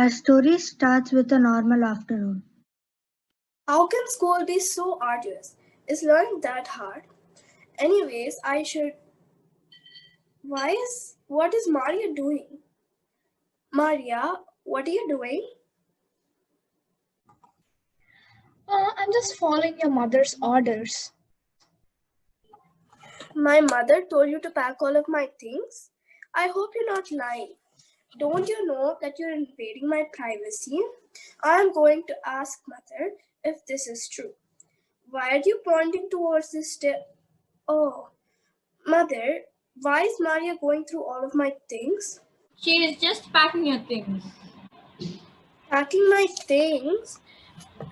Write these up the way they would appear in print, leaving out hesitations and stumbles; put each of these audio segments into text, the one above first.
Our story starts with a normal afternoon. How can school be so arduous? Is learning that hard? Anyways, what is Maria doing? Maria, what are you doing? I'm just following your mother's orders. My mother told you to pack all of my things? I hope you're not lying. Don't you know that you're invading my privacy? I'm going to ask Mother if this is true. Why are you pointing towards this Oh, Mother, why is Maria going through all of my things? She is just packing your things. Packing my things?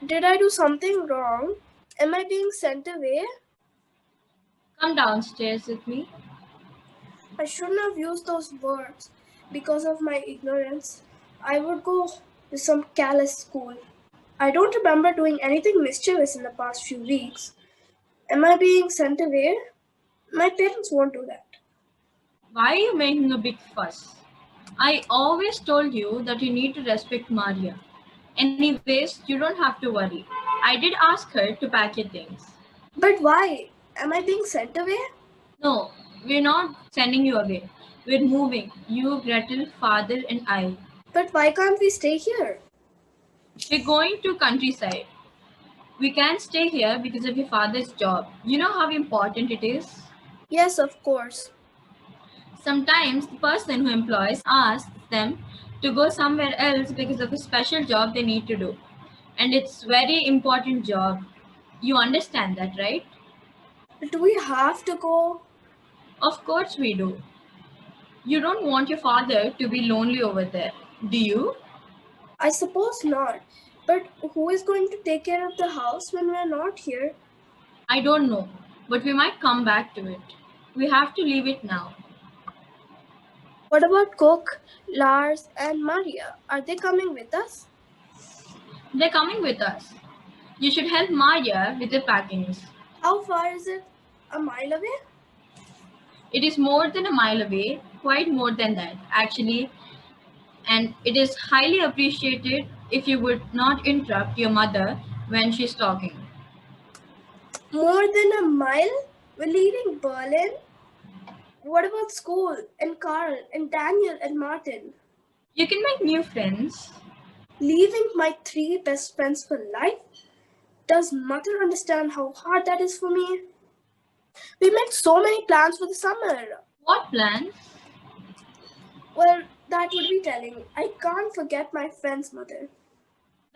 Did I do something wrong? Am I being sent away? Come downstairs with me. I shouldn't have used those words. Because of my ignorance, I would go to some callous school. I don't remember doing anything mischievous in the past few weeks. Am I being sent away? My parents won't do that. Why are you making a big fuss? I always told you that you need to respect Maria. Anyways, you don't have to worry. I did ask her to pack your things. But why? Am I being sent away? No, we're not sending you away. We're moving. You, Gretel, father, and I. But why can't we stay here? We're going to countryside. We can't stay here because of your father's job. You know how important it is? Yes, of course. Sometimes the person who employs asks them to go somewhere else because of a special job they need to do. And it's very important job. You understand that, right? Do we have to go? Of course we do. You don't want your father to be lonely over there, do you? I suppose not. But who is going to take care of the house when we're not here? I don't know, but we might come back to it. We have to leave it now. What about Cook, Lars, and Maria? Are they coming with us? They're coming with us. You should help Maria with the packings. How far is it? A mile away? It is more than a mile away, quite more than that, actually, and it is highly appreciated if you would not interrupt your mother when she's talking. More than a mile? We're leaving Berlin? What about school, and Carl, and Daniel, and Martin? You can make new friends. Leaving my 3 best friends for life? Does Mother understand how hard that is for me? We made so many plans for the summer. What plans? Well, that would be telling. I can't forget my friends, Mother.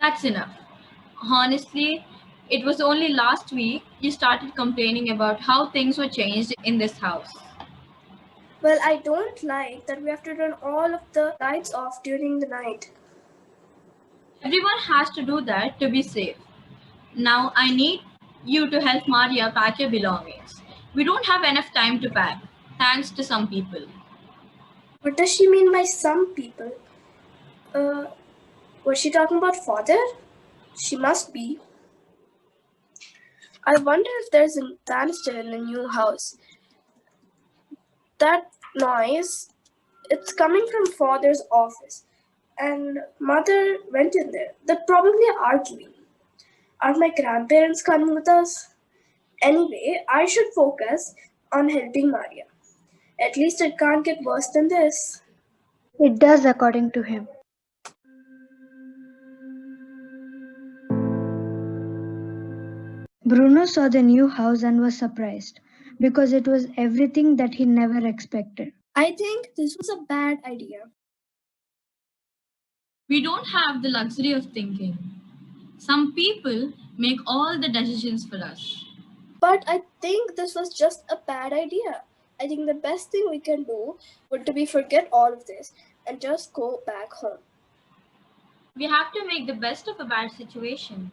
That's enough. Honestly, it was only last week you started complaining about how things were changed in this house. Well, I don't like that we have to turn all of the lights off during the night. Everyone has to do that to be safe. Now I need you to help Maria pack your belongings. We don't have enough time to pack, thanks to some people. What does she mean by some people? Was she talking about father? She must be. I wonder if there's a banister in the new house. That noise, it's coming from father's office. And mother went in there. They're probably arguing. Are my grandparents coming with us? Anyway, I should focus on helping Maria. At least it can't get worse than this. It does, according to him. Bruno saw the new house and was surprised because it was everything that he never expected. I think this was a bad idea. We don't have the luxury of thinking. Some people make all the decisions for us. But I think this was just a bad idea. I think the best thing we can do would to be forget all of this and just go back home. We have to make the best of a bad situation.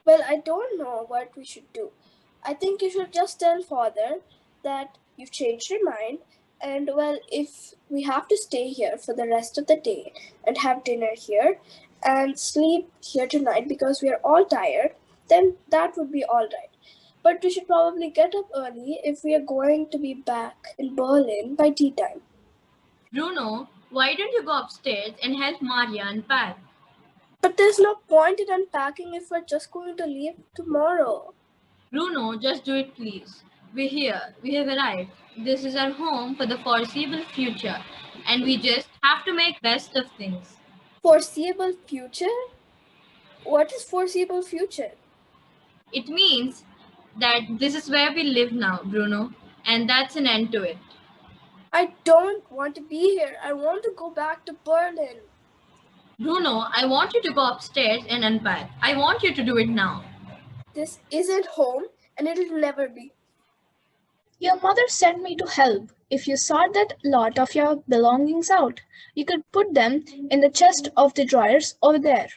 Well, I don't know what we should do. I think you should just tell father that you've changed your mind, and well, if we have to stay here for the rest of the day and have dinner here and sleep here tonight because we are all tired, then that would be all right. But we should probably get up early if we are going to be back in Berlin by tea time. Bruno, why don't you go upstairs and help Maria unpack? But there's no point in unpacking if we're just going to leave tomorrow. Bruno, just do it, please. We're here. We have arrived. This is our home for the foreseeable future, and we just have to make best of things. Foreseeable future? What is foreseeable future? It means that this is where we live now, Bruno, and that's an end to it. I don't want to be here. I want to go back to Berlin. Bruno, I want you to go upstairs and unpack. I want you to do it now. This isn't home, and it'll never be. Your mother sent me to help. If you sort that lot of your belongings out, you could put them in the chest of the drawers over there.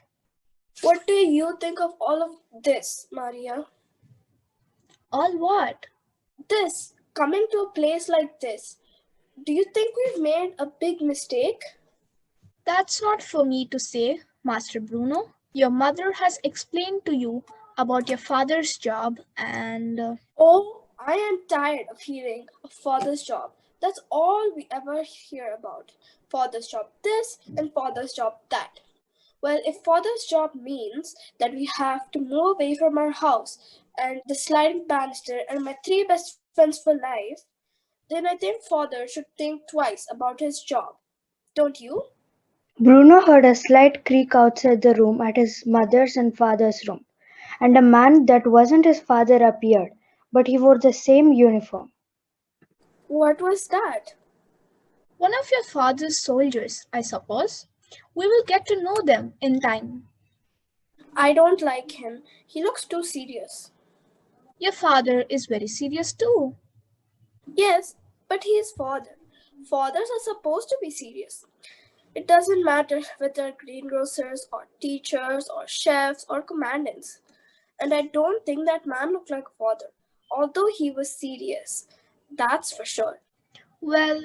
What do you think of all of this, Maria? All what? This, coming to a place like this, do you think we've made a big mistake? That's not for me to say, Master Bruno. Your mother has explained to you about your father's job and... Oh, I am tired of hearing of father's job. That's all we ever hear about. Father's job this and father's job that. Well, if father's job means that we have to move away from our house and the sliding banister and my three best friends for life, then I think father should think twice about his job. Don't you? Bruno heard a slight creak outside the room at his mother's and father's room, and a man that wasn't his father appeared, but he wore the same uniform. What was that? one of your father's soldiers, I suppose. We will get to know them in time. I don't like him. He looks too serious. Your father is very serious too. Yes, but he is father. Fathers are supposed to be serious. It doesn't matter whether greengrocers or teachers or chefs or commandants. And I don't think that man looked like a father, although he was serious. That's for sure. Well,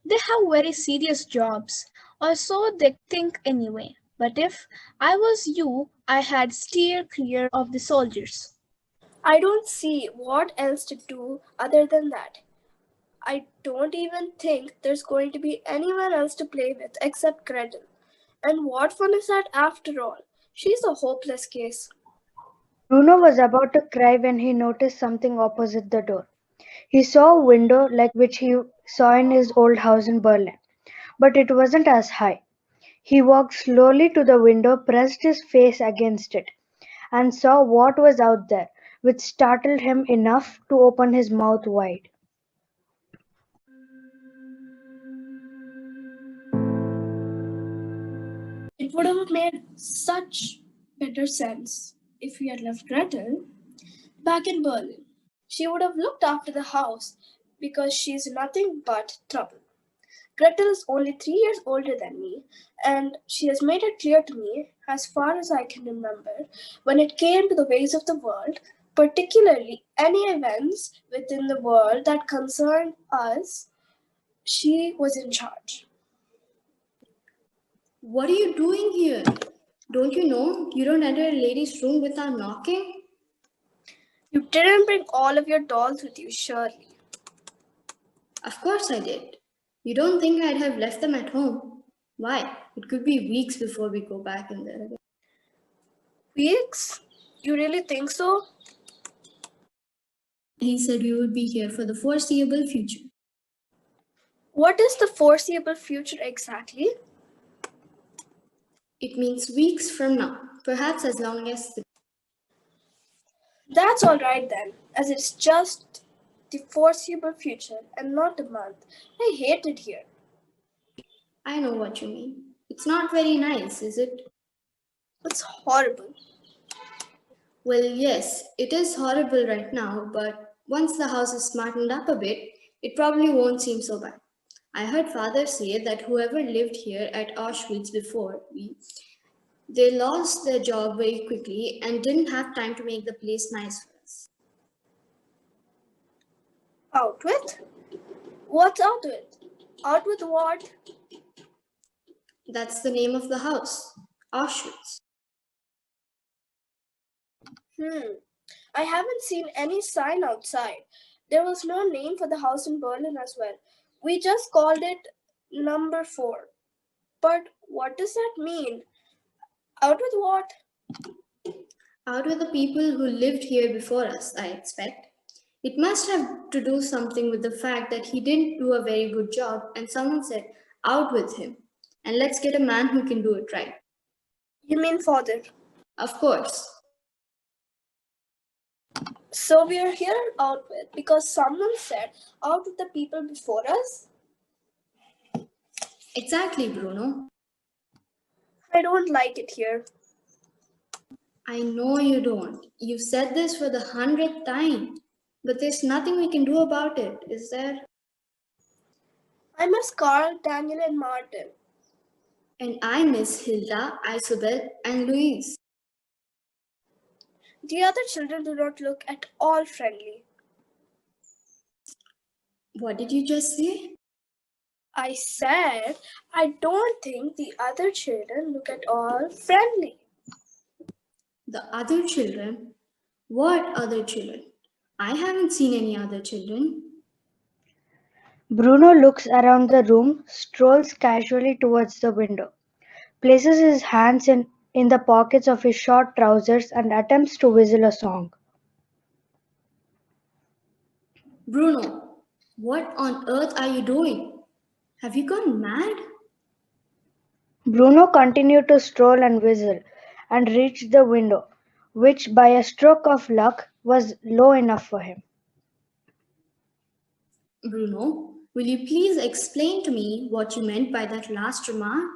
they have very serious jobs, or so they think anyway. But if I was you, I had steer clear of the soldiers. I don't see what else to do other than that. I don't even think there's going to be anyone else to play with except Gretel. And what fun is that after all? She's a hopeless case. Bruno was about to cry when he noticed something opposite the door. He saw a window like which he saw in his old house in Berlin, but it wasn't as high. He walked slowly to the window, pressed his face against it, and saw what was out there, which startled him enough to open his mouth wide. It would have made such better sense if we had left Gretel back in Berlin. She would have looked after the house because she's nothing but trouble. Gretel is only 3 years older than me, and she has made it clear to me, as far as I can remember, when it came to the ways of the world, particularly any events within the world that concerned us, she was in charge. What are you doing here? Don't you know you don't enter a lady's room without knocking? You didn't bring all of your dolls with you, surely. Of course I did. You don't think I'd have left them at home? Why? It could be weeks before we go back in there again. Weeks? You really think so? He said we would be here for the foreseeable future. What is the foreseeable future exactly? It means weeks from now, perhaps as long as the... That's all right then, as it's just the foreseeable future and not a month. I hate it here. I know what you mean. It's not very nice, is it? It's horrible. Well, yes, it is horrible right now, but once the house is smartened up a bit, it probably won't seem so bad. I heard father say that whoever lived here at Auschwitz before they lost their job very quickly and didn't have time to make the place nice for us. Out with? What's out with? Out with what? That's the name of the house, Auschwitz. I haven't seen any sign outside. There was no name for the house in Berlin as well. We just called it number 4. But what does that mean? Out with what? Out with the people who lived here before us, I expect. It must have to do something with the fact that he didn't do a very good job and someone said, out with him. And let's get a man who can do it right. You mean father? Of course. So we are here out with because someone said out with the people before us? Exactly, Bruno. I don't like it here. I know you don't. You've said this for the 100th time. But there's nothing we can do about it, is there? I miss Carl, Daniel, and Martin. And I miss Hilda, Isobel, and Louise. The other children do not look at all friendly. What did you just say? I said I don't think the other children look at all friendly. The other children? What other children? I haven't seen any other children. Bruno looks around the room, strolls casually towards the window, places his hands in the pockets of his short trousers, and attempts to whistle a song. Bruno, what on earth are you doing? Have you gone mad? Bruno continued to stroll and whistle, and reached the window, which by a stroke of luck was low enough for him. Bruno, will you please explain to me what you meant by that last remark?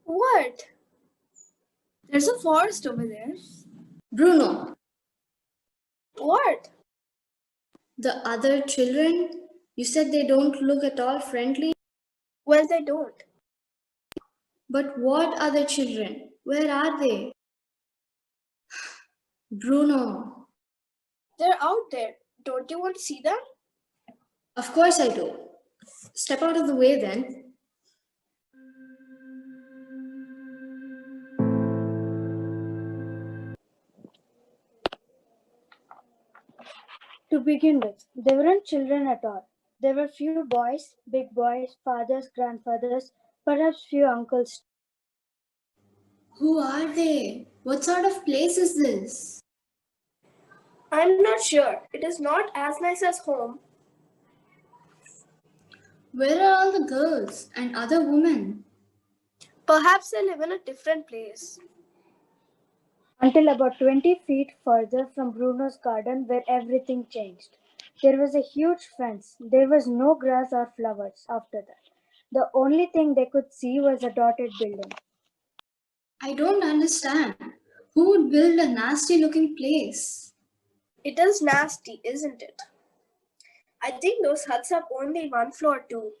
What? There's a forest over there. Bruno, What? the other children, you said they don't look at all friendly. Well, they don't. But what other children? Where are they? Bruno, They're out there. Don't you want to see them? of course I do. Step out of the way then. To begin with, they weren't children at all. There were few boys, big boys, fathers, grandfathers, perhaps few uncles. Who are they? What sort of place is this? I'm not sure. It is not as nice as home. Where are all the girls and other women? Perhaps they live in a different place. Until about 20 feet further from Bruno's garden, where everything changed. There was a huge fence. There was no grass or flowers after that. The only thing they could see was a dotted building. I don't understand. Who would build a nasty looking place? It is nasty, isn't it? I think those huts have only one floor too.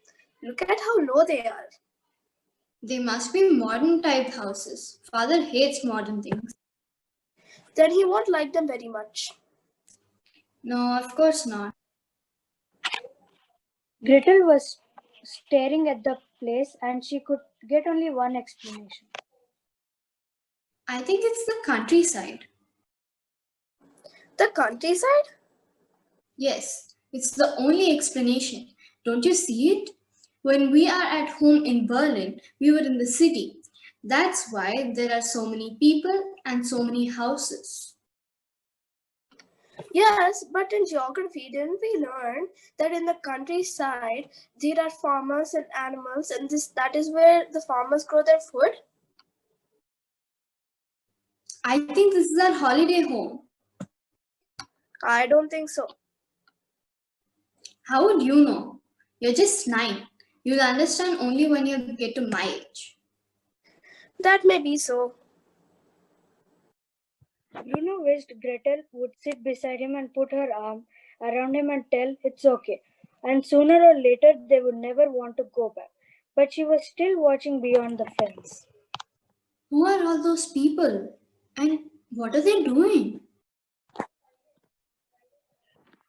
Look at how low they are. They must be modern type houses. Father hates modern things. Then he won't like them very much. No, of course not. Gretel was staring at the place and she could get only one explanation. I think it's the countryside. The countryside? Yes, it's the only explanation. Don't you see it? When we are at home in Berlin, we were in the city. That's why there are so many people and so many houses. Yes, but in geography, didn't we learn that in the countryside there are farmers and animals, and that is where the farmers grow their food? I think this is our holiday home. I don't think so. How would you know? You're just 9. You'll understand only when you get to my age. That may be so. Bruno wished Gretel would sit beside him and put her arm around him and tell it's okay. And sooner or later they would never want to go back. But she was still watching beyond the fence. Who are all those people? And what are they doing?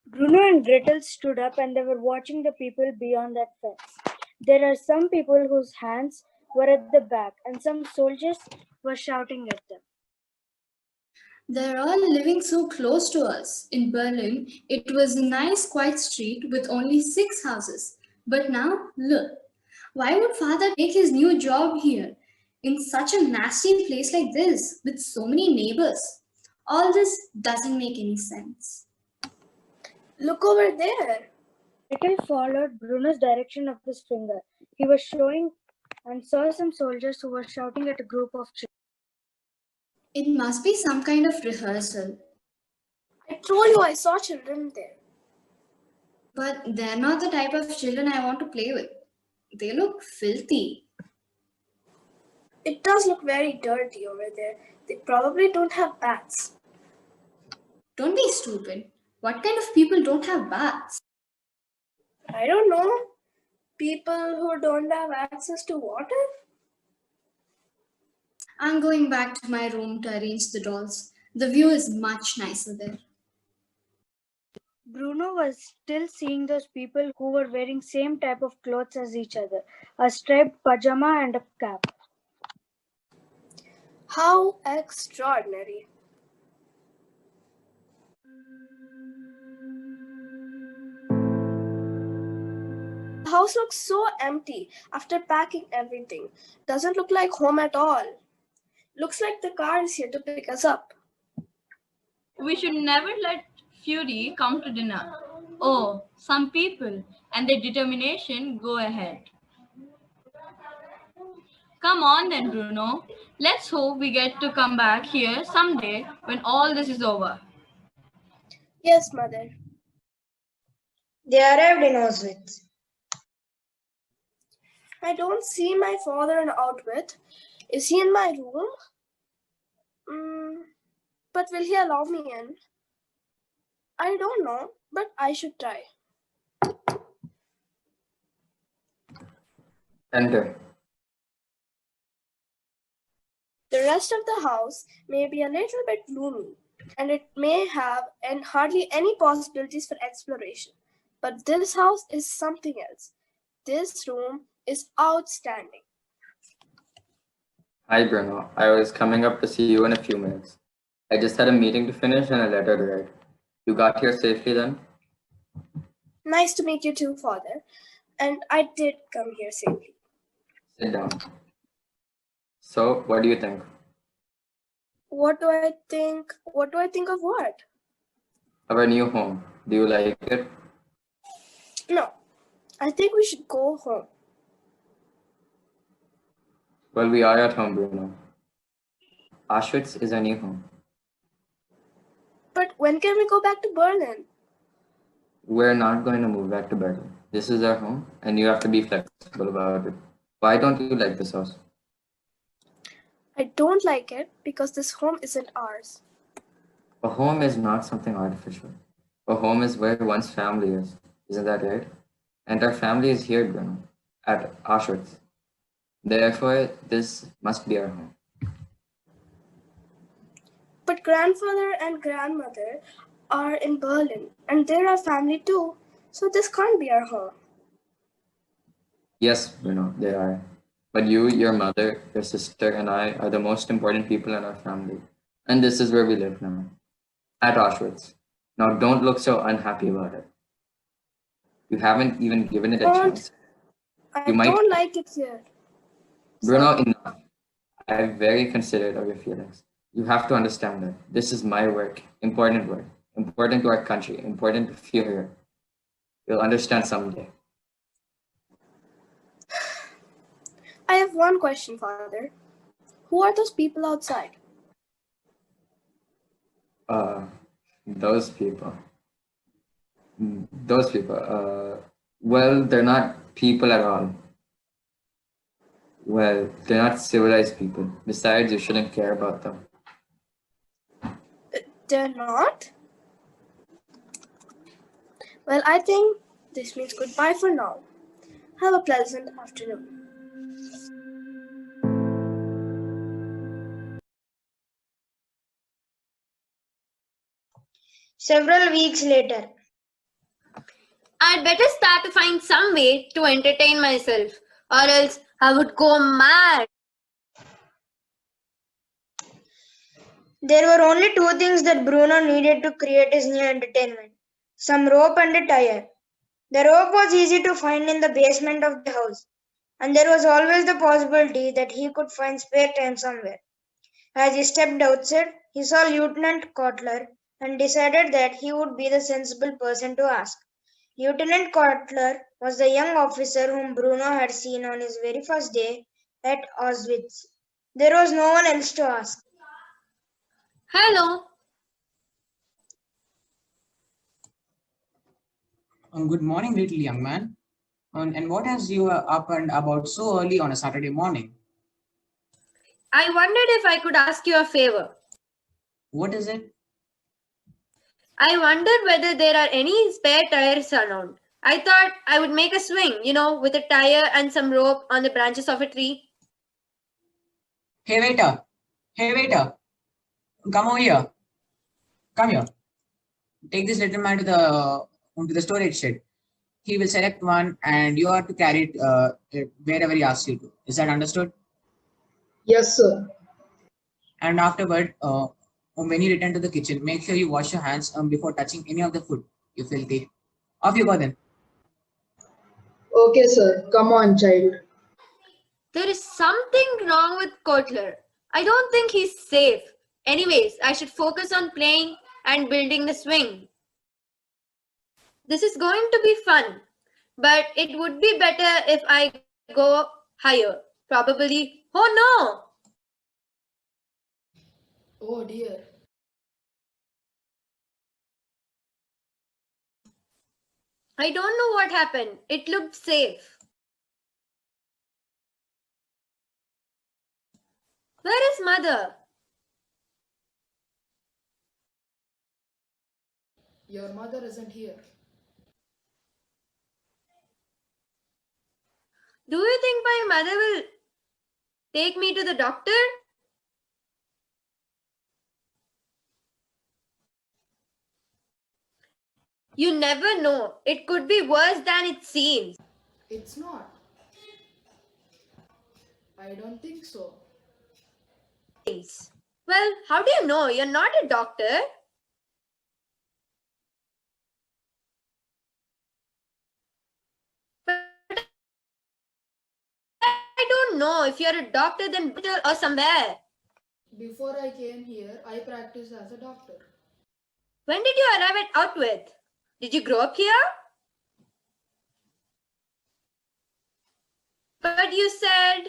Bruno and Gretel stood up and they were watching the people beyond that fence. There are some people whose hands were at the back and some soldiers were shouting at them. They're all living so close to us. In Berlin, it was a nice, quiet street with only 6 houses. But now, look. Why would father take his new job here? in such a nasty place like this with so many neighbors. All this doesn't make any sense. Look over there. Michael followed Bruno's direction of his finger. He was showing and saw some soldiers who were shouting at a group of children. It must be some kind of rehearsal. I told you I saw children there. But they're not the type of children I want to play with. They look filthy. It does look very dirty over there. They probably don't have baths. Don't be stupid. What kind of people don't have baths? I don't know. People who don't have access to water? I'm going back to my room to arrange the dolls. The view is much nicer there. Bruno was still seeing those people who were wearing same type of clothes as each other, a striped pajama and a cap. How extraordinary. The house looks so empty after packing everything. Doesn't look like home at all. Looks like the car is here to pick us up. We should never let fury come to dinner. Oh, some people and their determination go ahead. Come on then, Bruno. Let's hope we get to come back here someday when all this is over. Yes, Mother. They arrived in Auschwitz. I don't see my father in outfit. Is he in my room? But will he allow me in? I don't know, but I should try. Enter. The rest of the house may be a little bit gloomy, and it may have hardly any possibilities for exploration. But this house is something else. This room is outstanding. Hi, Bruno. I was coming up to see you in a few minutes. I just had a meeting to finish and a letter to write. You got here safely then? Nice to meet you too, Father. And I did come here safely. Sit down. So, what do you think? What do I think? What do I think of what? Our new home. Do you like it? No, I think we should go home. Well, we are at home, Bruno. Auschwitz is our new home. But when can we go back to Berlin? We're not going to move back to Berlin. This is our home, and you have to be flexible about it. Why don't you like this house? I don't like it because this home isn't ours. A home is not something artificial. A home is where one's family is. Isn't that right? And our family is here, Bruno, at Auschwitz. Therefore, this must be our home. But grandfather and grandmother are in Berlin, and they're our family too. So this can't be our home. Yes, Bruno, they are. But you, your mother, your sister, and I are the most important people in our family. And this is where we live now, at Auschwitz. Now, don't look so unhappy about it. You haven't even given it a chance. I You might- don't like it here. Bruno, enough. I'm very considerate of your feelings. You have to understand that this is my work, important to our country, important to feel here. You'll understand someday. I have one question, Father. Who are those people outside? Those people. Well, they're not people at all. Well, they're not civilized people. Besides, you shouldn't care about them. They're not? Well, I think this means goodbye for now. Have a pleasant afternoon. Several weeks later, I'd better start to find some way to entertain myself, or else I would go mad. there were only two things that Bruno needed to create his new entertainment: some rope and a tire. The rope was easy to find in the basement of the house. and there was always the possibility that he could find spare time somewhere. As he stepped outside, he saw Lieutenant Kotler and decided that he would be the sensible person to ask. Lieutenant Kotler was the young officer whom Bruno had seen on his very first day at Auschwitz. There was no one else to ask. Hello. Good morning, little young man. And what has you up and about so early on a Saturday morning? I wondered if I could ask you a favor. What is it? I wondered whether there are any spare tires around. I thought I would make a swing, with a tire and some rope on the branches of a tree. Hey, waiter! Hey, waiter! Come over here. Come here. Take this little man to the storage shed. He will select one, and you are to carry it wherever he asks you to. Is that understood? Yes, sir. And afterward, when you return to the kitchen, make sure you wash your hands before touching any of the food. You filthy. Off you go then. Okay, sir. Come on, child. There is something wrong with Kotler. I don't think he's safe. Anyways, I should focus on playing and building the swing. This is going to be fun, but it would be better if I go higher. Probably. Oh Oh dear. no! I don't know what happened. It looked safe. Where is mother? Your mother isn't here. Do you think my mother will take me to the doctor? You never know. It could be worse than it seems. It's not. I don't think so. Well, how do you know? You're not a doctor. But I don't know if you're a doctor then or somewhere. Before I came here, I practiced as a doctor. When did you arrive at Outwith? Did you grow up here? But you said...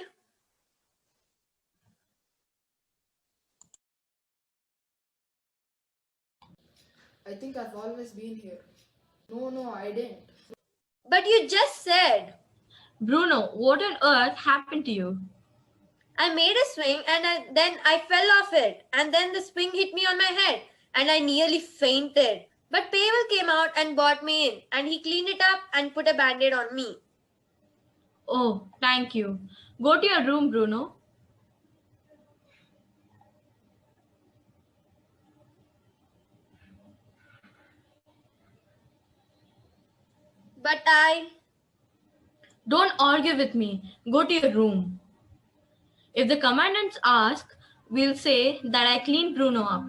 I think I've always been here. No, I didn't. But you just said... Bruno, what on earth happened to you? I made a swing and then I fell off it. And then the swing hit me on my head. And I nearly fainted. But Pavel came out and brought me in. And he cleaned it up and put a band-aid on me. Oh, thank you. Go to your room, Bruno. But I... Don't argue with me. Go to your room. If the commandants ask, we'll say that I cleaned Bruno up.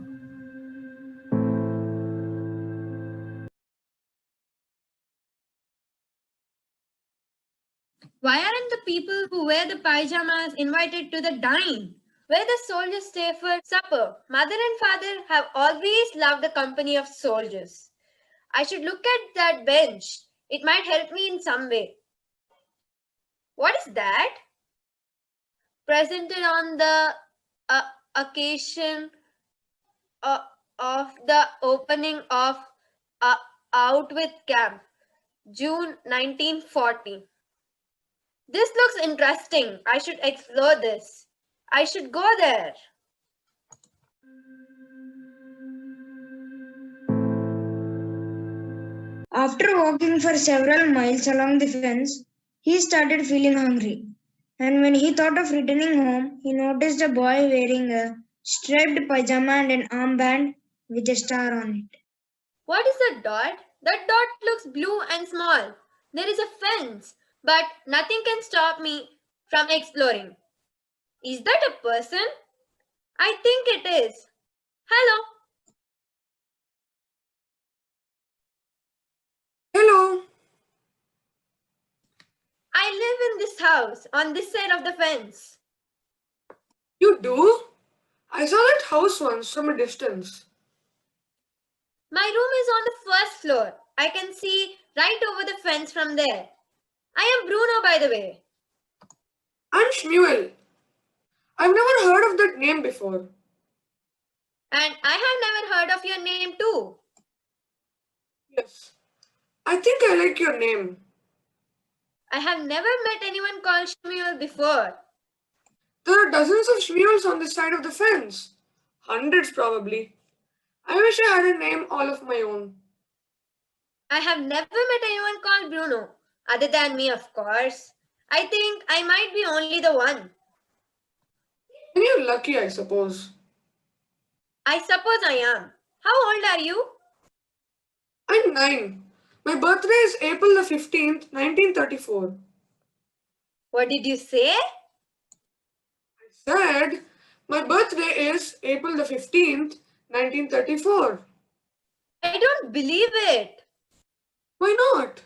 Why aren't the people who wear the pyjamas invited to the dine, where the soldiers stay for supper? Mother and father have always loved the company of soldiers. I should look at that bench. It might help me in some way. What is that? Presented on the occasion of the opening of Outwith Camp, June 1940. This looks interesting. I should explore this. I should go there. After walking for several miles along the fence, he started feeling hungry. And when he thought of returning home, he noticed a boy wearing a striped pajama and an armband with a star on it. What is that dot? That dot looks blue and small. There is a fence, but nothing can stop me from exploring. Is that a person? I think it is. Hello. Hello. I live in this house on this side of the fence. You do? I saw that house once from a distance. My room is on the first floor. I can see right over the fence from there. I am Bruno, by the way. I'm Shmuel. I've never heard of that name before. And I have never heard of your name too. Yes. I think I like your name. I have never met anyone called Shmuel before. There are dozens of Shmuels on this side of the fence. Hundreds probably. I wish I had a name all of my own. I have never met anyone called Bruno, other than me, of course. I think I might be only the one. And you're lucky, I suppose. I suppose I am. How old are you? I'm 9. My birthday is April the 15th, 1934. What did you say? I said my birthday is April the 15th, 1934. I don't believe it. Why not?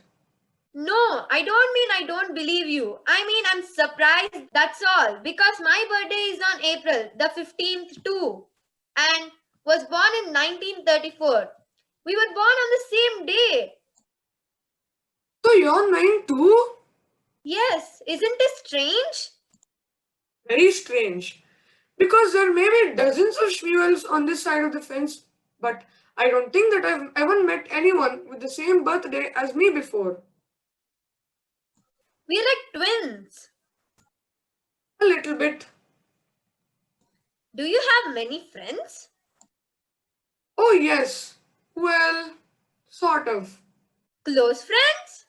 No, I don't mean I don't believe you. I mean I'm surprised, that's all. Because my birthday is on April the 15th too. And was born in 1934. We were born on the same day. So you're 9 too? Yes, isn't it strange? Very strange. Because there may be dozens of Shmuels on this side of the fence, but I don't think that I've ever met anyone with the same birthday as me before. We're like twins. A little bit. Do you have many friends? Oh, yes. Well, sort of. Close friends?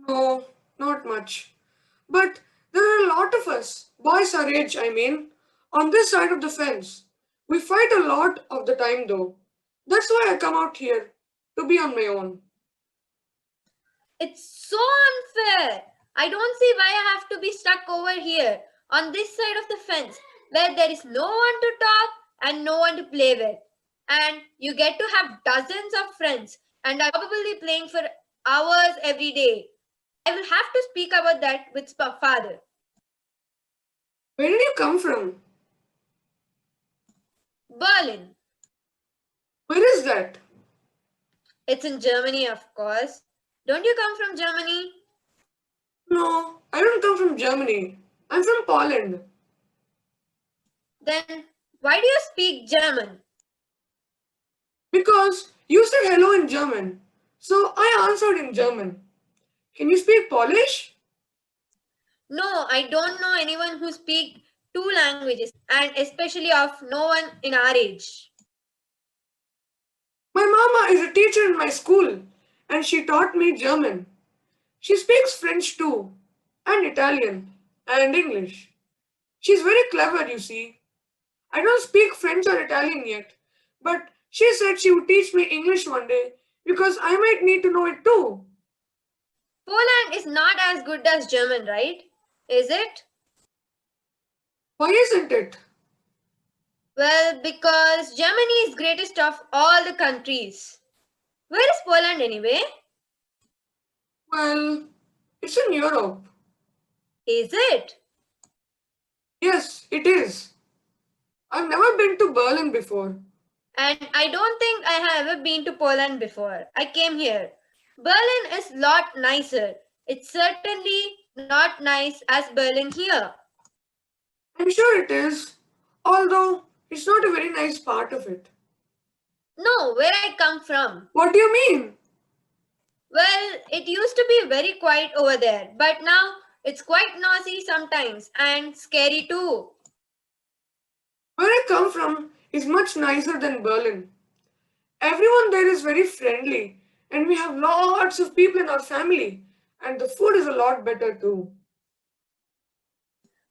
No, not much. But there are a lot of us, boys our age, I mean, on this side of the fence. We fight a lot of the time though. That's why I come out here, to be on my own. It's so unfair. I don't see why I have to be stuck over here on this side of the fence where there is no one to talk and no one to play with. And you get to have dozens of friends and are probably playing for hours every day. I will have to speak about that with father. Where did you come from? Berlin. Where is that? It's in Germany, of course. Don't you come from Germany? No, I don't come from Germany. I'm from Poland. Then why do you speak German? Because you said hello in German, so I answered in German. Can you speak Polish? No, I don't know anyone who speaks two languages, and especially of no one in our age. My mama is a teacher in my school, and she taught me German. She speaks French too, and Italian, and English. She's very clever, you see. I don't speak French or Italian yet, but she said she would teach me English one day because I might need to know it too. Poland is not as good as German, right? Is it? Why isn't it? Well, because Germany is greatest of all the countries. Where is Poland anyway? Well, it's in Europe. Is it? Yes, it is. I've never been to Berlin before. And I don't think I have ever been to Poland before. I came here. Berlin is a lot nicer. It's certainly not nice as Berlin here. I'm sure it is, although it's not a very nice part of it. No, where I come from. What do you mean? Well, it used to be very quiet over there, but now it's quite noisy sometimes and scary too. Where I come from is much nicer than Berlin. Everyone there is very friendly, and we have lots of people in our family, and the food is a lot better too.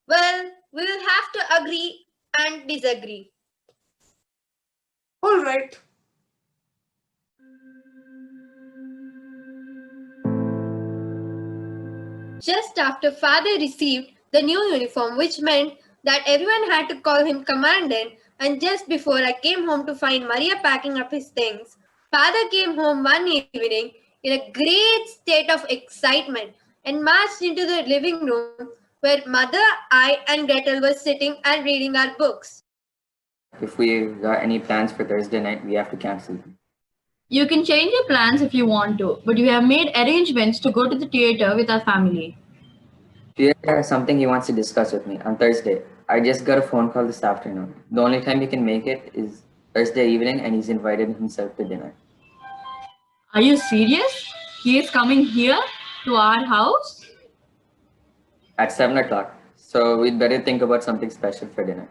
Well, we will have to agree and disagree. All right. Just after father received the new uniform, which meant that everyone had to call him commandant, and just before I came home to find Maria packing up his things, father came home one evening in a great state of excitement. and marched into the living room where Mother, I, and Gretel were sitting and reading our books. If we got any plans for Thursday night, we have to cancel them. You can change your plans if you want to, but we have made arrangements to go to the theater with our family. Pierre has something he wants to discuss with me on Thursday. I just got a phone call this afternoon. The only time he can make it is Thursday evening, and he's invited himself to dinner Are you serious? He is coming here to our house? at 7 o'clock. So we'd better think about something special for dinner.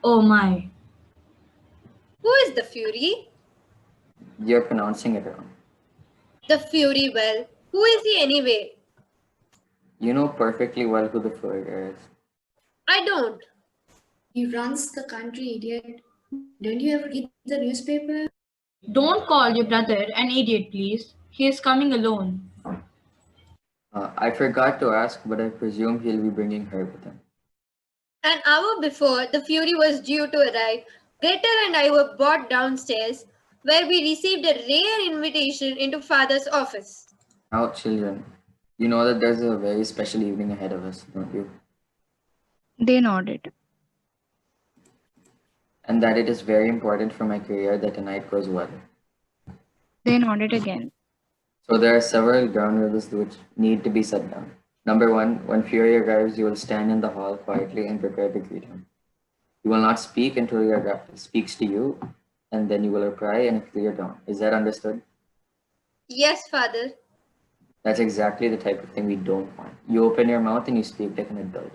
Oh my. Who is the Fury? You're pronouncing it wrong. The Fury, well, who is he anyway? You know perfectly well who the Fourier is. I don't. He runs the country, idiot. Don't you ever read the newspaper? Don't call your brother an idiot, please. He is coming alone. I forgot to ask, but I presume he'll be bringing her with him. An hour before the Fury was due to arrive, Gretel and I were brought downstairs, where we received a rare invitation into Father's office. Now, children, you know that there's a very special evening ahead of us, don't you? They nodded. And that it is very important for my career that tonight goes well. They nodded again. So there are several ground rules which need to be set down. Number one, when Fury arrives, you will stand in the hall quietly and prepare to greet him. You will not speak until your speaks to you, and then you will reply in a clear tone. Is that understood? Yes, Father. That's exactly the type of thing we don't want. You open your mouth and you speak like an adult.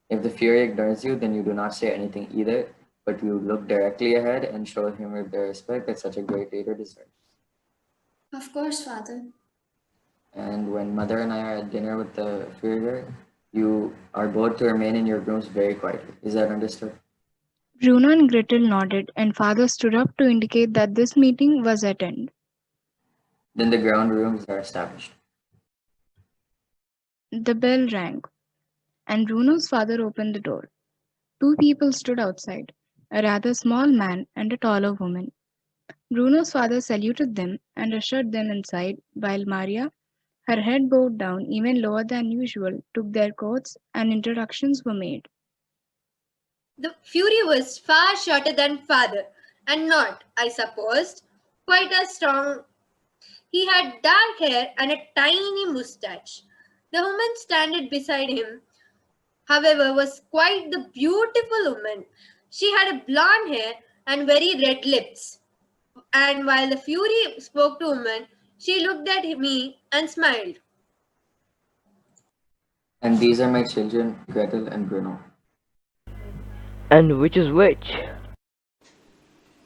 If the Fury ignores you, then you do not say anything either, but you look directly ahead and show him with the respect that such a great leader deserves. Of course, Father. And when Mother and I are at dinner with the Fuhrer, you are both to remain in your rooms very quietly. Is that understood? Bruno and Gretel nodded, and father stood up to indicate that this meeting was at end. Then the ground rooms are established. The bell rang, and Bruno's father opened the door. Two people stood outside, a rather small man and a taller woman. Bruno's father saluted them and ushered them inside, while Maria, her head bowed down even lower than usual, took their coats and introductions were made. The Fury was far shorter than Father, and not, I supposed, quite as strong. He had dark hair and a tiny moustache. The woman standing beside him, however, was quite the beautiful woman. She had a blonde hair and very red lips. And while the Fury spoke to woman, she looked at me and smiled. And these are my children, Gretel and Bruno. And which is which?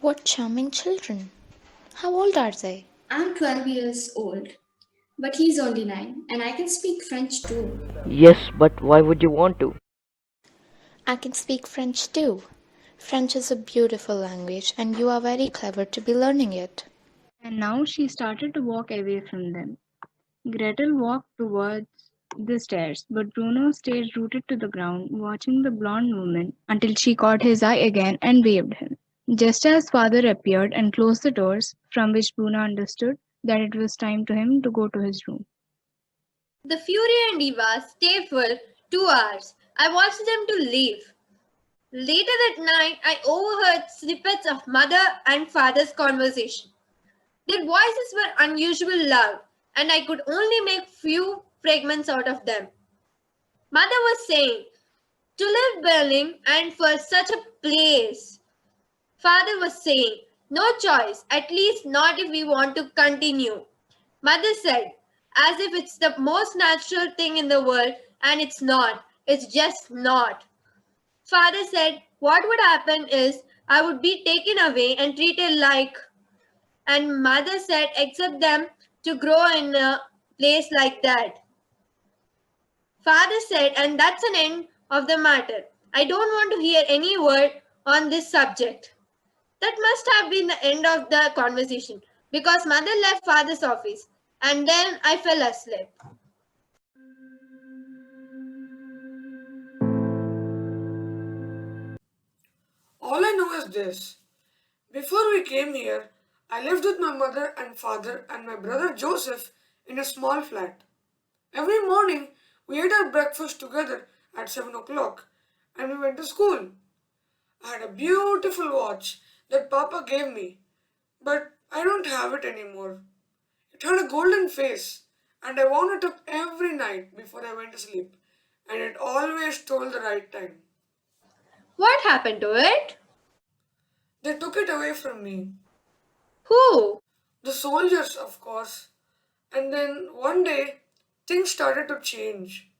What charming children. How old are they? I'm 12 years old, but he's only 9, and I can speak French too. Yes, but why would you want to? I can speak French too. French is a beautiful language, and you are very clever to be learning it. And now she started to walk away from them. Gretel walked towards the stairs, but Bruno stayed rooted to the ground, watching the blonde woman until she caught his eye again and waved him. Just as father appeared and closed the doors, from which Bruno understood that it was time to him to go to his room. The Fury and Eva stayed for 2 hours. I watched them to leave. Later that night, I overheard snippets of mother and father's conversation. Their voices were unusually loud, and I could only make few fragments out of them. Mother was saying, to live Berlin and for such a place. Father was saying, no choice, at least not if we want to continue. Mother said, as if it's the most natural thing in the world, and it's not. It's just not. Father said, what would happen is I would be taken away and treated like. And mother said, accept them to grow in a place like that. Father said, and that's an end of the matter. I don't want to hear any word on this subject. That must have been the end of the conversation because mother left father's office and then I fell asleep. All I know is this. Before we came here, I lived with my mother and father and my brother Joseph in a small flat. Every morning, we ate our breakfast together at 7 o'clock and we went to school. I had a beautiful watch that Papa gave me, but I don't have it anymore. It had a golden face, and I wound it up every night before I went to sleep, and it always told the right time. What happened to it? They took it away from me. Who? The soldiers, of course. And then one day, things started to change.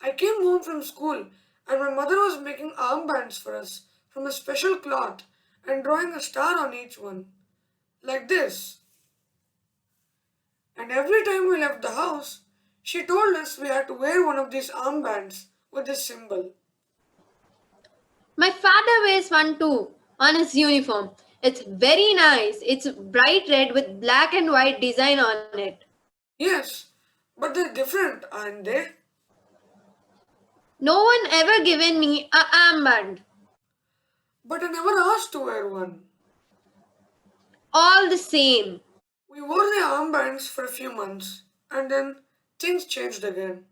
I came home from school, and my mother was making armbands for us from a special cloth and drawing a star on each one, like this. And every time we left the house, she told us we had to wear one of these armbands with this symbol. My father wears one too on his uniform. It's very nice. It's bright red with black and white design on it. Yes, but they're different, aren't they? No one ever given me a armband. But I never asked to wear one. All the same. We wore the armbands for a few months, and then things changed again.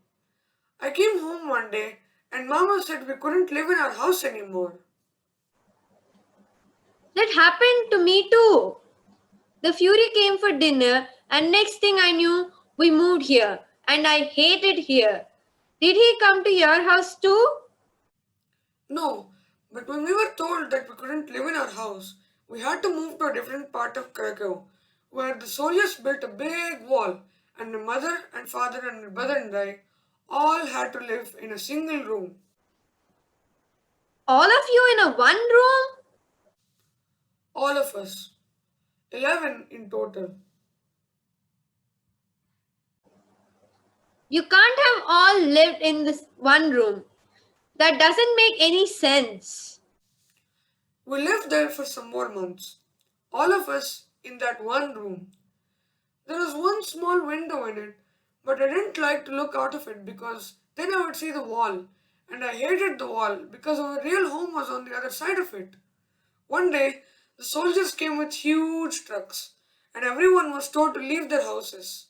I came home one day, and Mama said we couldn't live in our house anymore. That happened to me too. The Fury came for dinner, and next thing I knew, we moved here, and I hate it here. Did he come to your house too? No, but when we were told that we couldn't live in our house, we had to move to a different part of Krakow, where the soldiers built a big wall, and my mother and father and my brother and I all had to live in a single room. All of you in a one room? All of us. 11 in total. You can't have all lived in this one room. That doesn't make any sense. We lived there for some more months. All of us in that one room. There was one small window in it, but I didn't like to look out of it because then I would see the wall, and I hated the wall because our real home was on the other side of it. One day, the soldiers came with huge trucks, and everyone was told to leave their houses.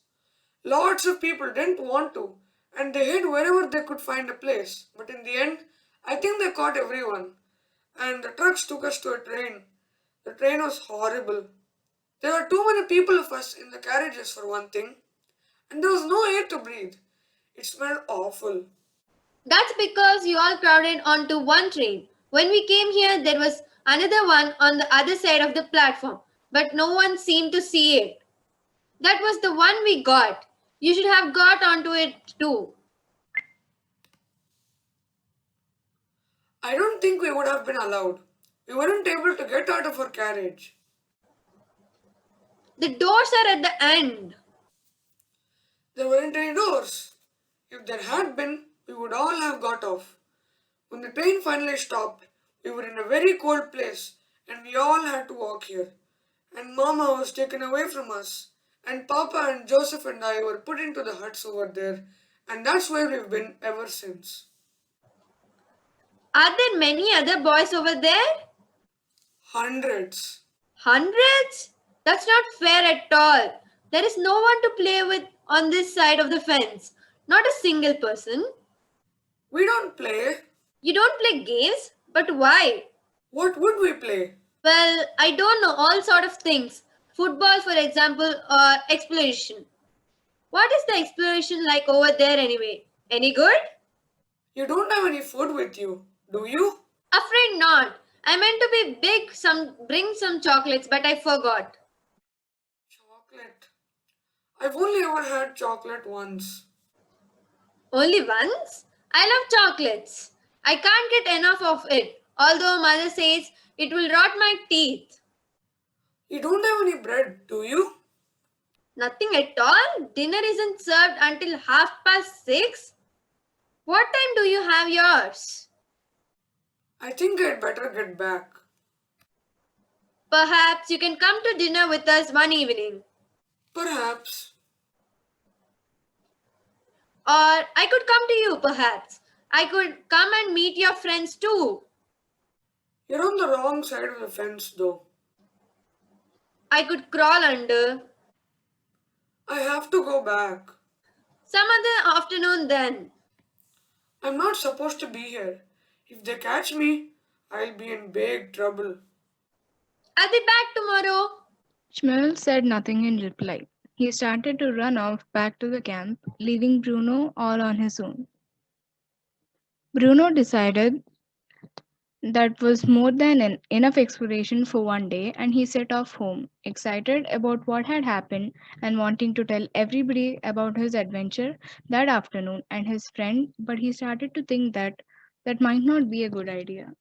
Lots of people didn't want to, and they hid wherever they could find a place. But in the end, I think they caught everyone, and the trucks took us to a train. The train was horrible. There were too many people of us in the carriages for one thing, and there was no air to breathe. It smelled awful. That's because you all crowded onto one train. When we came here, there was another one on the other side of the platform, but no one seemed to see it. That was the one we got. You should have got onto it too. I don't think we would have been allowed. We weren't able to get out of our carriage. The doors are at the end. There weren't any doors. If there had been, we would all have got off. When the train finally stopped, we were in a very cold place and we all had to walk here. And Mama was taken away from us. And Papa and Joseph and I were put into the huts over there. And that's where we've been ever since. Are there many other boys over there? Hundreds. Hundreds? That's not fair at all. There is no one to play with on this side of the fence. Not a single person. We don't play. You don't play games? But why? What would we play? Well, I don't know, all sort of things. Football, for example, or exploration. What is the exploration like over there anyway? Any good? You don't have any food with you, do you? Afraid not. I meant to be big, bring some chocolates, but I forgot. Chocolate. I've only ever had chocolate once. Only once? I love chocolates. I can't get enough of it, although mother says it will rot my teeth. You don't have any bread, do you? Nothing at all? Dinner isn't served until 6:30? What time do you have yours? I think I'd better get back. Perhaps you can come to dinner with us one evening. Perhaps. Or I could come to you, perhaps. I could come and meet your friends too. You're on the wrong side of the fence, though. I could crawl under. I have to go back. Some other afternoon then. I'm not supposed to be here. If they catch me, I'll be in big trouble. I'll be back tomorrow. Shmuel said nothing in reply. He started to run off back to the camp, leaving Bruno all on his own. Bruno decided that was more than enough exploration for one day, and he set off home, excited about what had happened and wanting to tell everybody about his adventure that afternoon and his friend. But he started to think that that might not be a good idea.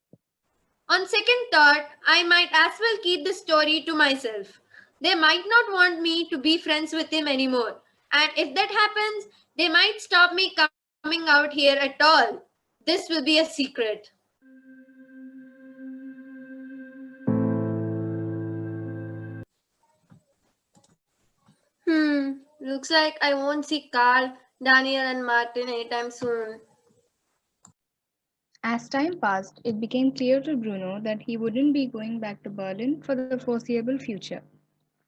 On second thought, I might as well keep the story to myself. They might not want me to be friends with him anymore. And if that happens, they might stop me coming out here at all. This will be a secret. Looks like I won't see Carl, Daniel, and Martin anytime soon. As time passed, it became clear to Bruno that he wouldn't be going back to Berlin for the foreseeable future.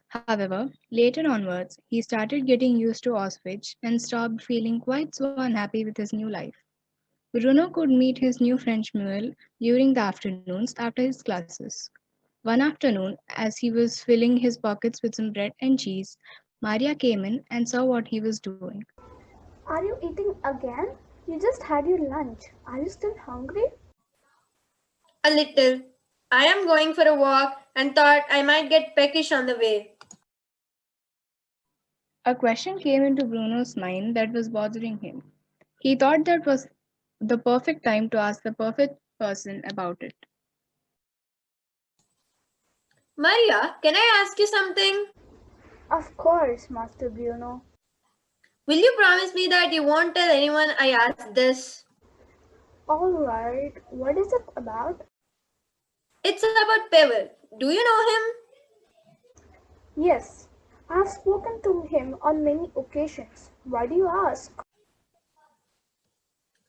However, later onwards, he started getting used to Auschwitz and stopped feeling quite so unhappy with his new life. Bruno could meet his new French mule during the afternoons after his classes. One afternoon, as he was filling his pockets with some bread and cheese, Maria came in and saw what he was doing. Are you eating again? You just had your lunch. Are you still hungry? A little. I am going for a walk and thought I might get peckish on the way. A question came into Bruno's mind that was bothering him. He thought that was the perfect time to ask the perfect person about it. Maria, can I ask you something? Of course, Master Bruno. Will you promise me that you won't tell anyone I asked this? Alright, what is it about? It's about Pavel. Do you know him? Yes, I have spoken to him on many occasions. Why do you ask?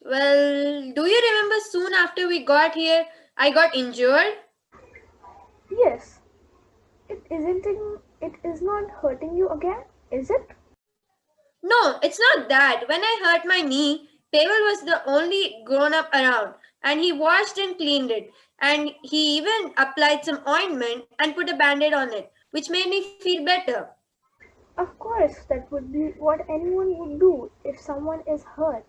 Well, do you remember soon after we got here, I got injured? Yes. It is not hurting you again, is it? No, it's not that. When I hurt my knee, Pavel was the only grown up around, and he washed and cleaned it. And he even applied some ointment and put a band aid on it, which made me feel better. Of course, that would be what anyone would do if someone is hurt.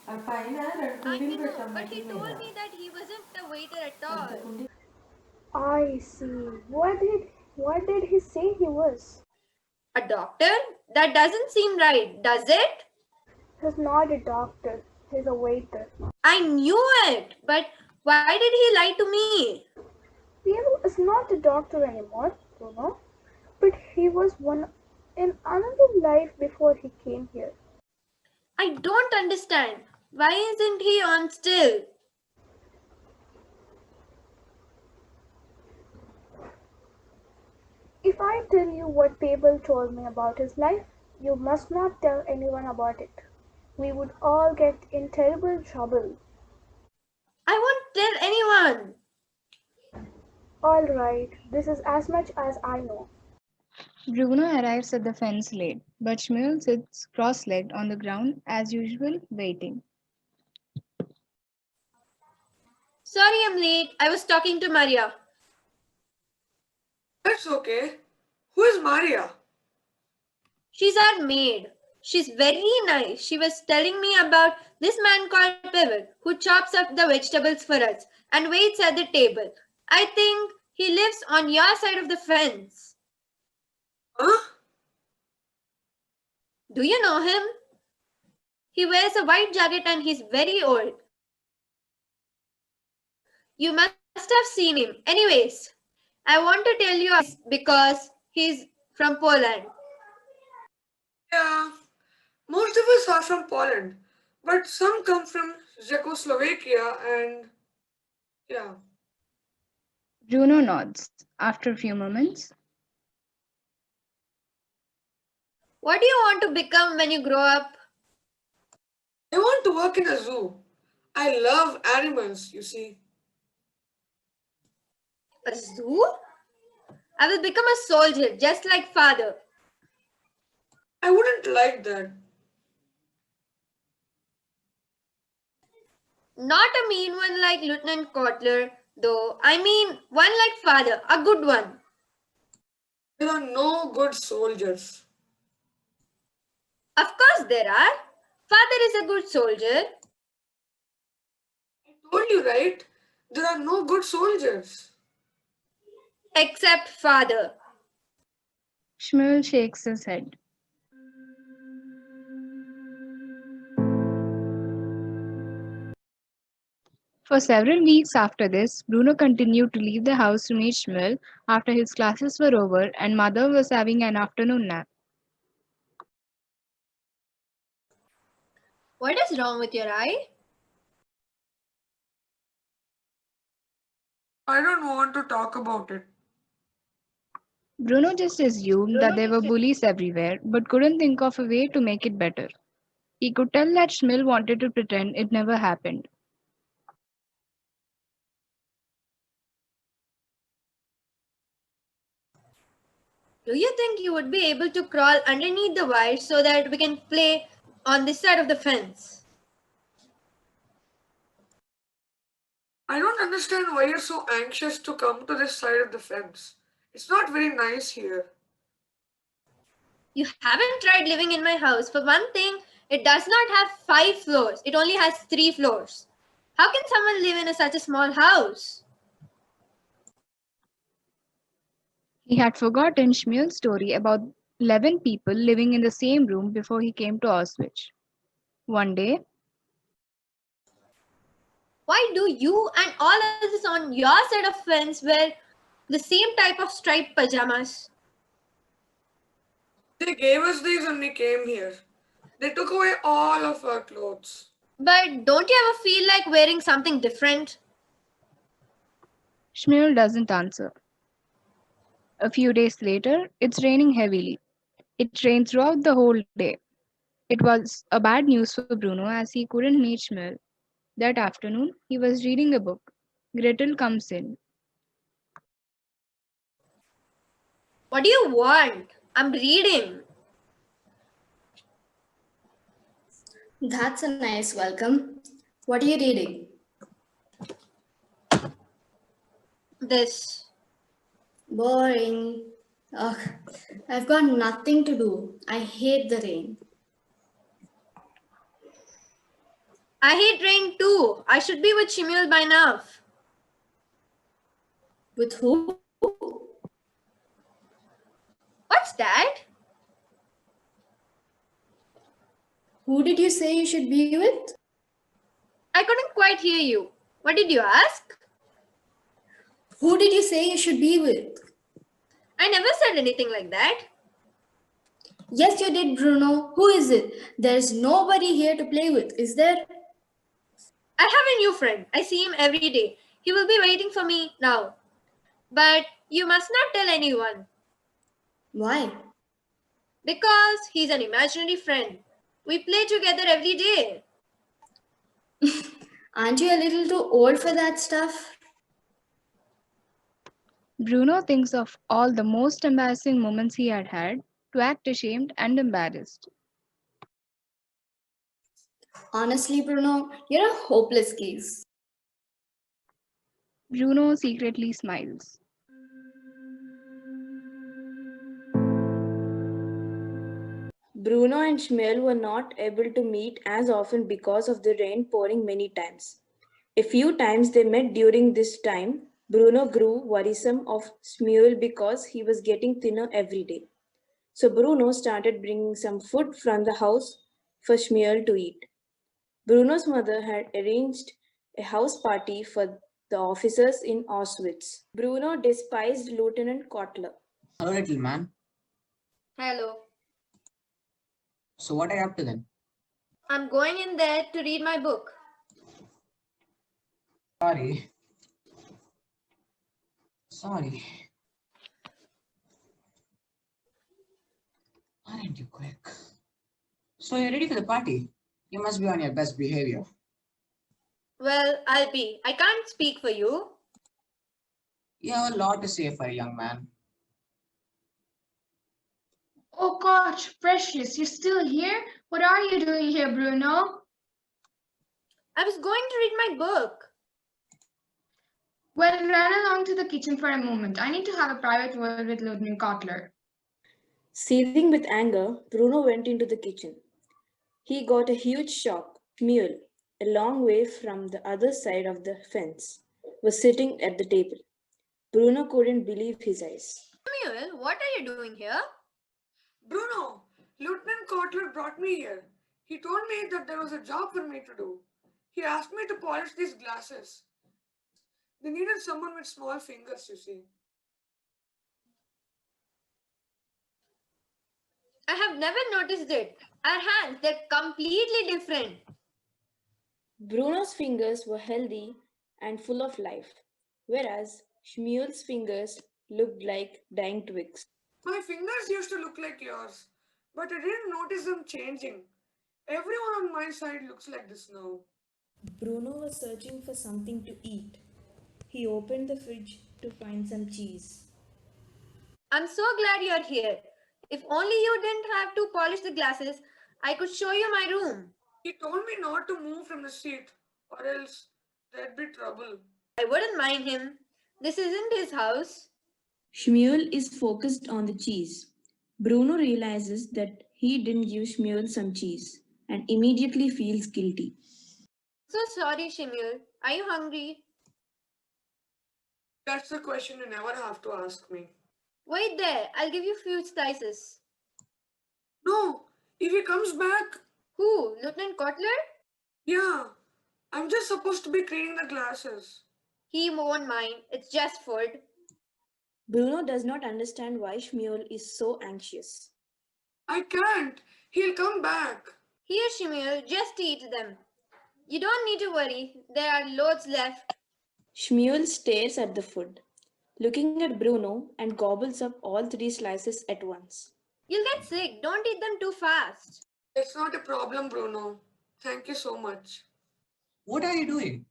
I know, but he told me that he wasn't a waiter at all. I see. What did he say he was? A doctor? That doesn't seem right, does it? He's not a doctor. He's a waiter. I knew it, but why did he lie to me? Pierre is not a doctor anymore, Bruno. But he was one in another life before he came here. I don't understand. Why isn't he on still? If I tell you what Pavel told me about his life, you must not tell anyone about it. We would all get in terrible trouble. I won't tell anyone. All right, this is as much as I know. Bruno arrives at the fence late, but Shmuel sits cross-legged on the ground as usual, waiting. Sorry I'm late. I was talking to Maria. That's okay. Who is Maria? She's our maid. She's very nice. She was telling me about this man called Pavel who chops up the vegetables for us and waits at the table. I think he lives on your side of the fence. Huh? Do you know him? He wears a white jacket and he's very old. You must have seen him. Anyways, I want to tell you because he's from Poland. Yeah, most of us are from Poland, but some come from Czechoslovakia and yeah. Bruno nods. After a few moments, What do you want to become when you grow up? I want to work in a zoo. I love animals, you see. A zoo? I will become a soldier just like father. I wouldn't like that. Not a mean one like Lieutenant Kotler, though. I mean, one like father, a good one. There are no good soldiers. Of course there are. Father is a good soldier. Told you, right? There are no good soldiers. Except father. Shmuel shakes his head. For several weeks after this, Bruno continued to leave the house to meet Shmuel after his classes were over and mother was having an afternoon nap. What is wrong with your eye? I don't want to talk about it. Bruno just assumed that there were bullies everywhere but couldn't think of a way to make it better. He could tell that Shmuel wanted to pretend it never happened. Do you think you would be able to crawl underneath the wire so that we can play on this side of the fence? I don't understand why you're so anxious to come to this side of the fence. It's not very nice here. You haven't tried living in my house. For one thing, it does not have 5 floors. It only has 3 floors. How can someone live in such a small house? He had forgotten Shmuel's story about 11 people living in the same room before he came to Auschwitz. One day, Why do you and all others on your side of fence wear the same type of striped pajamas? They gave us these when we came here. They took away all of our clothes. But don't you ever feel like wearing something different? Shmuel doesn't answer. A few days later, it's raining heavily. It rained throughout the whole day. It was a bad news for Bruno as he couldn't meet Shmuel. That afternoon, he was reading a book. Gretel comes in. What do you want? I'm reading. That's a nice welcome. What are you reading? This. Boring. Ugh, I've got nothing to do. I hate the rain. I hate rain too. I should be with Shimul by now. With who? What's that? Who did you say you should be with? I couldn't quite hear you. What did you ask? Who did you say you should be with? I never said anything like that. Yes, you did, Bruno. Who is it? There's nobody here to play with, is there? I have a new friend. I see him every day. He will be waiting for me now. But you must not tell anyone. Why? Because he's an imaginary friend. We play together every day. Aren't you a little too old for that stuff? Bruno thinks of all the most embarrassing moments he had had to act ashamed and embarrassed. Honestly, Bruno, you're a hopeless case. Bruno secretly smiles. Bruno and Shmuel were not able to meet as often because of the rain pouring many times. A few times they met during this time, Bruno grew worrisome of Shmuel because he was getting thinner every day. So Bruno started bringing some food from the house for Shmuel to eat. Bruno's mother had arranged a house party for the officers in Auschwitz. Bruno despised Lieutenant Kotler. Hello, little man. Hello. So what are you up to then? I'm going in there to read my book. Sorry. Sorry. Aren't you quick? So you're ready for the party? You must be on your best behavior. Well, I'll be. I can't speak for you. You have a lot to say for a young man. Oh gosh, Precious, you're still here? What are you doing here, Bruno? I was going to read my book. Well, run along to the kitchen for a moment. I need to have a private word with Lieutenant Kotler. Seething with anger, Bruno went into the kitchen. He got a huge shock. Mule, a long way from the other side of the fence, was sitting at the table. Bruno couldn't believe his eyes. Samuel, what are you doing here? Bruno, Lieutenant Kotler brought me here. He told me that there was a job for me to do. He asked me to polish these glasses. They needed someone with small fingers, you see. I have never noticed it. Our hands, they're completely different. Bruno's fingers were healthy and full of life, whereas Shmuel's fingers looked like dying twigs. My fingers used to look like yours, but I didn't notice them changing. Everyone on my side looks like this now. Bruno was searching for something to eat. He opened the fridge to find some cheese. I'm so glad you're here. If only you didn't have to polish the glasses, I could show you my room. He told me not to move from the seat, or else there'd be trouble. I wouldn't mind him. This isn't his house. Shmuel is focused on the cheese. Bruno realizes that he didn't give Shmuel some cheese and immediately feels guilty. So sorry, Shimul. Are you hungry? That's the question you never have to ask me. Wait there. I'll give you few slices. No, if he comes back. Who? Lieutenant Kotler? Yeah, I'm just supposed to be cleaning the glasses. He won't mind. It's just food. Bruno does not understand why Shmuel is so anxious. I can't. He'll come back. Here, Shimul, just eat them. You don't need to worry. There are loads left. Shmuel stares at the food, looking at Bruno, and gobbles up all 3 slices at once. You'll get sick. Don't eat them too fast. It's not a problem, Bruno. Thank you so much. What are you doing?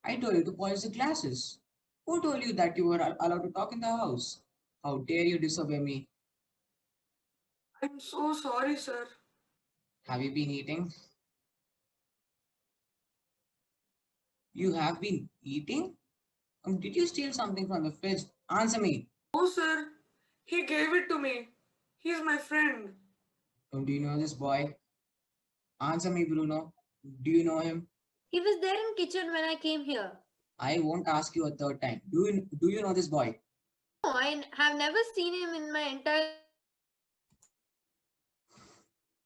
I told you to polish the glasses. Who told you that you were allowed to talk in the house? How dare you disobey me? I'm so sorry, sir. Have you been eating? You have been eating? Did you steal something from the fridge? Answer me. No, sir. He gave it to me. He's my friend. Do you know this boy? Answer me, Bruno. Do you know him? He was there in kitchen when I came here. I won't ask you a third time. Do you know this boy? No, I have never seen him in my entire...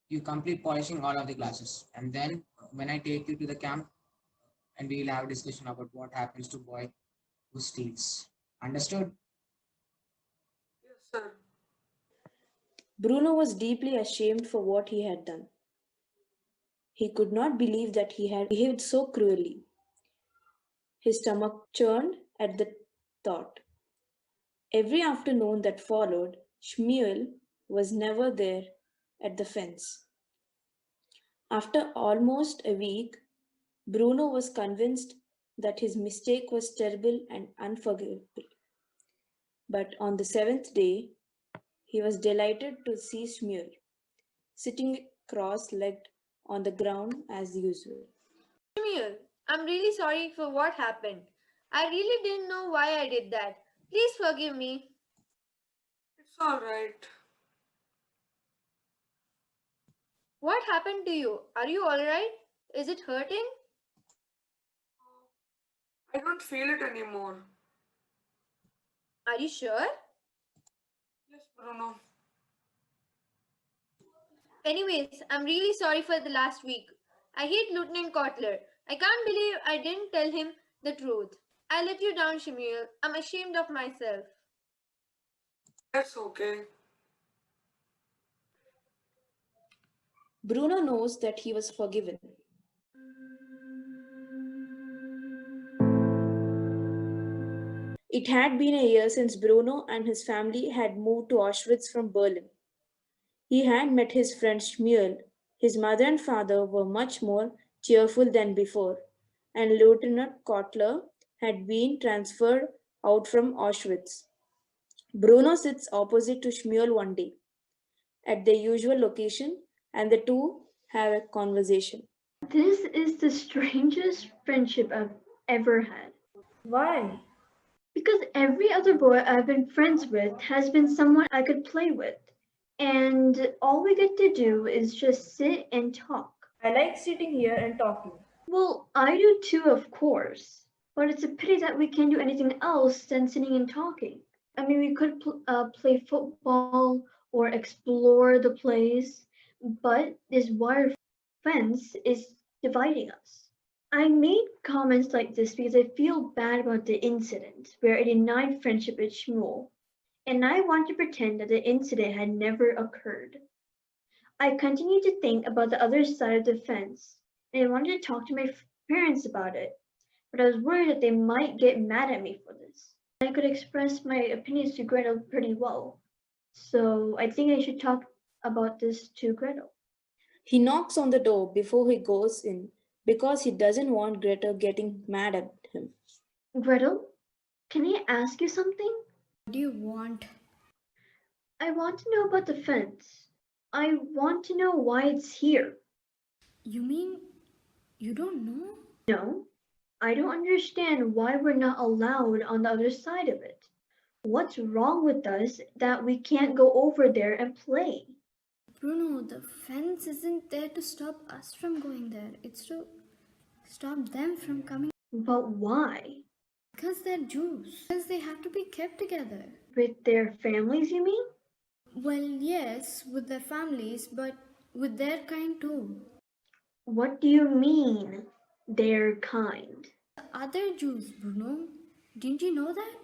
You complete polishing all of the glasses. And then when I take you to the camp, and we'll have a discussion about what happens to boy who steals. Understood? Yes, sir. Bruno was deeply ashamed for what he had done. He could not believe that he had behaved so cruelly. His stomach churned at the thought. Every afternoon that followed, Shmuel was never there at the fence. After almost a week, Bruno was convinced that his mistake was terrible and unforgivable. But on the 7th day, he was delighted to see Shmuel, sitting cross-legged on the ground as usual. Shmuel, I'm really sorry for what happened. I really didn't know why I did that. Please forgive me. It's all right. What happened to you? Are you alright? Is it hurting? I don't feel it anymore. Are you sure? Yes, Bruno. Anyways, I'm really sorry for the last week. I hate Lieutenant Kotler. I can't believe I didn't tell him the truth. I let you down, Shmuel. I'm ashamed of myself. That's okay. Bruno knows that he was forgiven. It had been a year since Bruno and his family had moved to Auschwitz from Berlin. He had met his friend Shmuel. His mother and father were much more cheerful than before, and Lieutenant Kotler had been transferred out from Auschwitz. Bruno sits opposite to Shmuel one day, at their usual location, and the two have a conversation. This is the strangest friendship I've ever had. Why? Because every other boy I've been friends with has been someone I could play with. And all we get to do is just sit and talk. I like sitting here and talking. Well, I do too, of course. But it's a pity that we can't do anything else than sitting and talking. I mean, we could play football or explore the place, but this wire fence is dividing us. I made comments like this because I feel bad about the incident where I denied friendship with Shmuel, and I want to pretend that the incident had never occurred. I continued to think about the other side of the fence, and I wanted to talk to my parents about it, but I was worried that they might get mad at me for this. I could express my opinions to Gretel pretty well, so I think I should talk about this to Gretel. He knocks on the door before he goes in because he doesn't want Greta getting mad at him. Gretel, can I ask you something? What do you want? I want to know about the fence. I want to know why it's here. You mean you don't know? No, I don't understand why we're not allowed on the other side of it. What's wrong with us that we can't go over there and play? Bruno, the fence isn't there to stop us from going there. It's to stop them from coming. But why? Because they're Jews. Because they have to be kept together. With their families, you mean? Well, yes, with their families, but with their kind too. What do you mean, their kind? The other Jews, Bruno. Didn't you know that?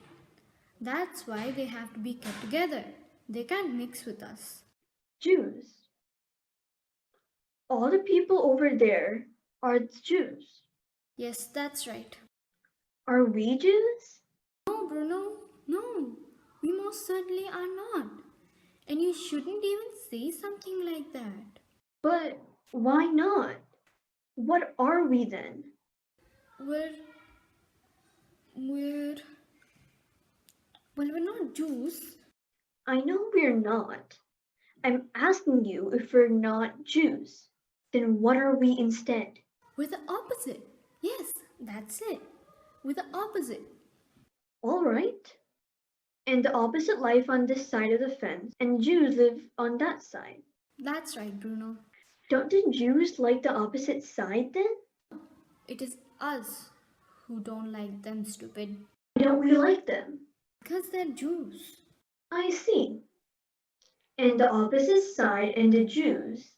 That's why they have to be kept together. They can't mix with us. Jews. All the people over there are Jews. Yes, that's right. Are we Jews? No, Bruno, no. We most certainly are not. And you shouldn't even say something like that. But why not? What are we then? Well, we're not Jews. I know we're not. I'm asking you if we're not Jews. Then what are we instead? We're the opposite. Yes, that's it. We're the opposite. All right. And the opposite life on this side of the fence, and Jews live on that side. That's right, Bruno. Don't the Jews like the opposite side then? It is us who don't like them, stupid. Why don't we like them? Because they're Jews. I see. And the opposite side and the Jews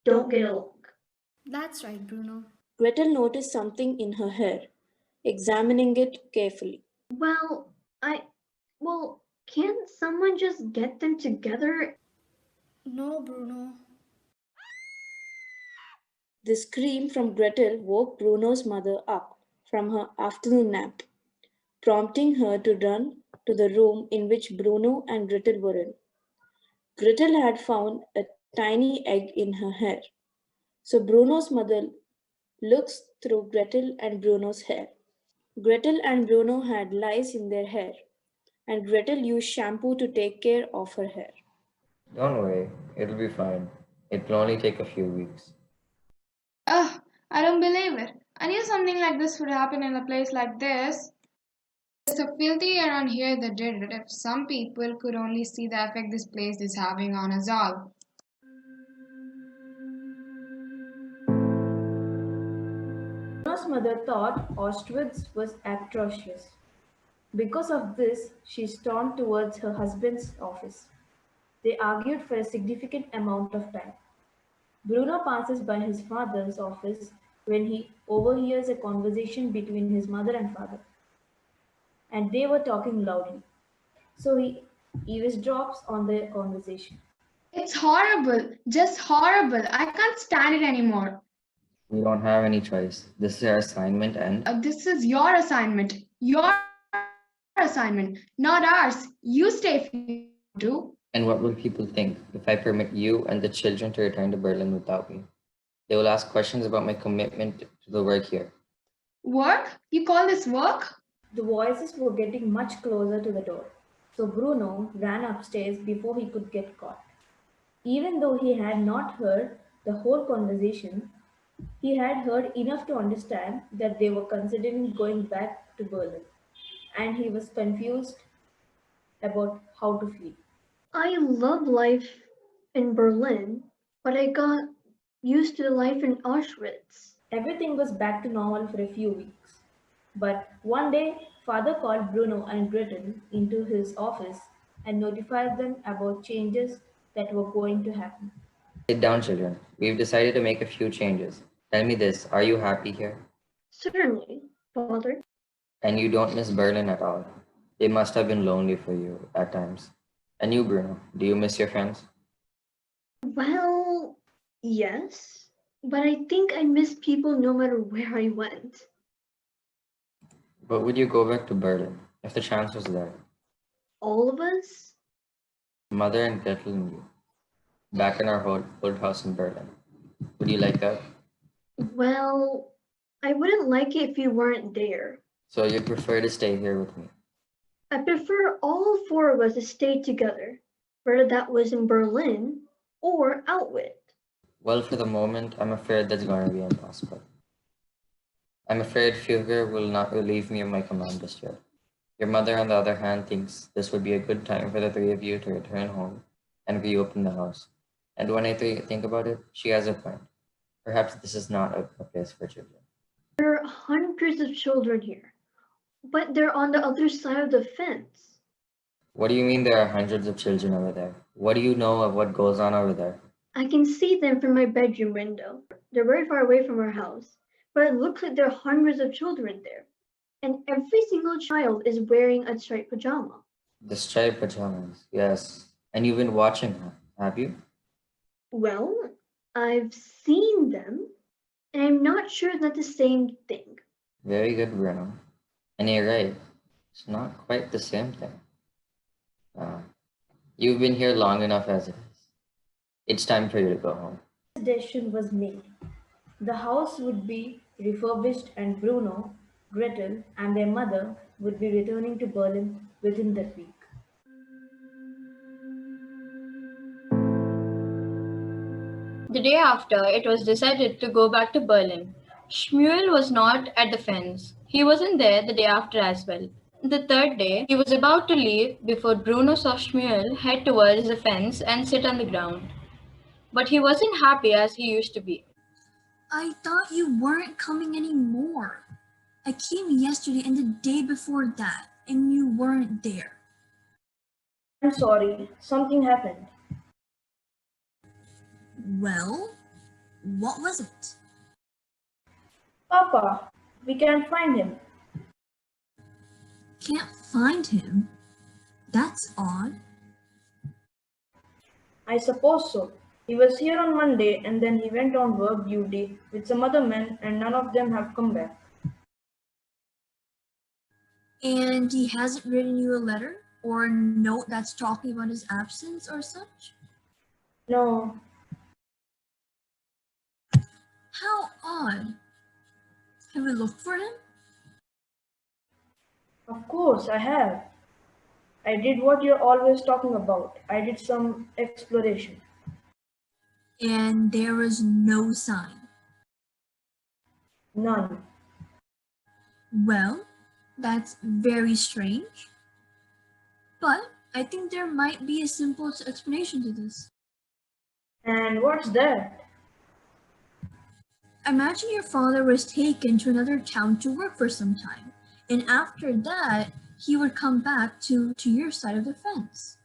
don't get along. That's right, Bruno. Gretel noticed something in her hair, examining it carefully. Well, can't someone just get them together? No, Bruno. The scream from Gretel woke Bruno's mother up from her afternoon nap, prompting her to run to the room in which Bruno and Gretel were in. Gretel had found a tiny egg in her hair, so Bruno's mother looks through Gretel and Bruno's hair. Gretel and Bruno had lice in their hair, and Gretel used shampoo to take care of her hair. Don't worry, it'll be fine. It'll only take a few weeks. Ugh, I don't believe it. I knew something like this would happen in a place like this. It's so filthy around here that did it. If some people could only see the effect this place is having on us all. Bruno's mother thought Auschwitz was atrocious. Because of this, she stormed towards her husband's office. They argued for a significant amount of time. Bruno passes by his father's office when he overhears a conversation between his mother and father, and they were talking loudly. So he eavesdrops on their conversation. It's horrible, just horrible. I can't stand it anymore. We don't have any choice. This is our assignment and This is your assignment. Your assignment, not ours. You stay if you want to. And what will people think if I permit you and the children to return to Berlin without me? They will ask questions about my commitment to the work here. Work? You call this work? The voices were getting much closer to the door, so Bruno ran upstairs before he could get caught. Even though he had not heard the whole conversation, He had heard enough to understand that they were considering going back to Berlin, and he was confused about how to feel. I love life in Berlin, but I got used to the life in Auschwitz. Everything was back to normal for a few weeks. But one day, father called Bruno and Gretel into his office and notified them about changes that were going to happen. Sit down, children. We've decided to make a few changes. Tell me this, are you happy here? Certainly, father. And you don't miss Berlin at all? It must have been lonely for you at times. And you, Bruno, do you miss your friends? Well, yes, but I think I miss people no matter where I went. But would you go back to Berlin if the chance was there? All of us? Mother and Gretel and you, back in our old house in Berlin. Would you like that? Well, I wouldn't like it if you weren't there. So you prefer to stay here with me? I prefer all four of us to stay together, whether that was in Berlin or Outwit. Well, for the moment, I'm afraid that's going to be impossible. I'm afraid Führer will not relieve me of my command just yet. Your mother, on the other hand, thinks this would be a good time for the three of you to return home and reopen the house. And when I think about it, she has a point. Perhaps this is not a place for children. There are hundreds of children here, but they're on the other side of the fence. What do you mean there are hundreds of children over there? What do you know of what goes on over there? I can see them from my bedroom window. They're very far away from our house, but it looks like there are hundreds of children there. And every single child is wearing a striped pajama. The striped pajamas, yes. And you've been watching her, have you? Well, I've seen them, and I'm not sure that's the same thing. Very good, Bruno. And you're right. It's not quite the same thing. You've been here long enough as it is. It's time for you to go home. This decision was made. The house would be refurbished, and Bruno, Gretel, and their mother would be returning to Berlin within that week. The day after, it was decided to go back to Berlin. Shmuel was not at the fence. He wasn't there the day after as well. The third day, he was about to leave before Bruno saw Shmuel head towards the fence and sit on the ground. But he wasn't happy as he used to be. I thought you weren't coming anymore. I came yesterday and the day before that, and you weren't there. I'm sorry, something happened. Well, what was it? Papa, we can't find him. Can't find him? That's odd. I suppose so. He was here on Monday and then he went on work duty with some other men and none of them have come back. And he hasn't written you a letter or a note that's talking about his absence or such? No. How odd. Have we looked for him? Of course, I have. I did what you're always talking about. I did some exploration. And there was no sign. None. Well, that's very strange. But I think there might be a simple explanation to this. And what's that? Imagine your father was taken to another town to work for some time, and after that, he would come back to your side of the fence.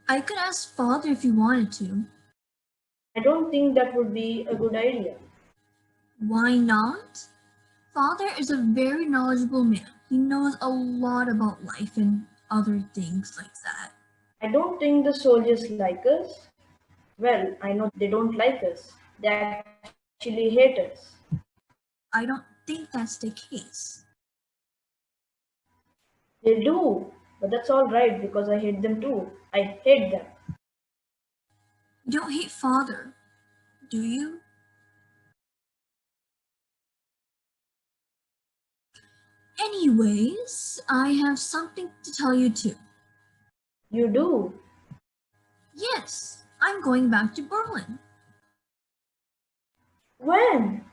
I could ask father if you wanted to. I don't think that would be a good idea. Why not? Father is a very knowledgeable man. He knows a lot about life and other things like that. I don't think the soldiers like us. Well, I know they don't like us. They actually hate us. I don't think that's the case. They do, but that's all right because I hate them too. I hate them. You don't hate father, do you? Anyways, I have something to tell you too. You do? Yes, I'm going back to Berlin. When?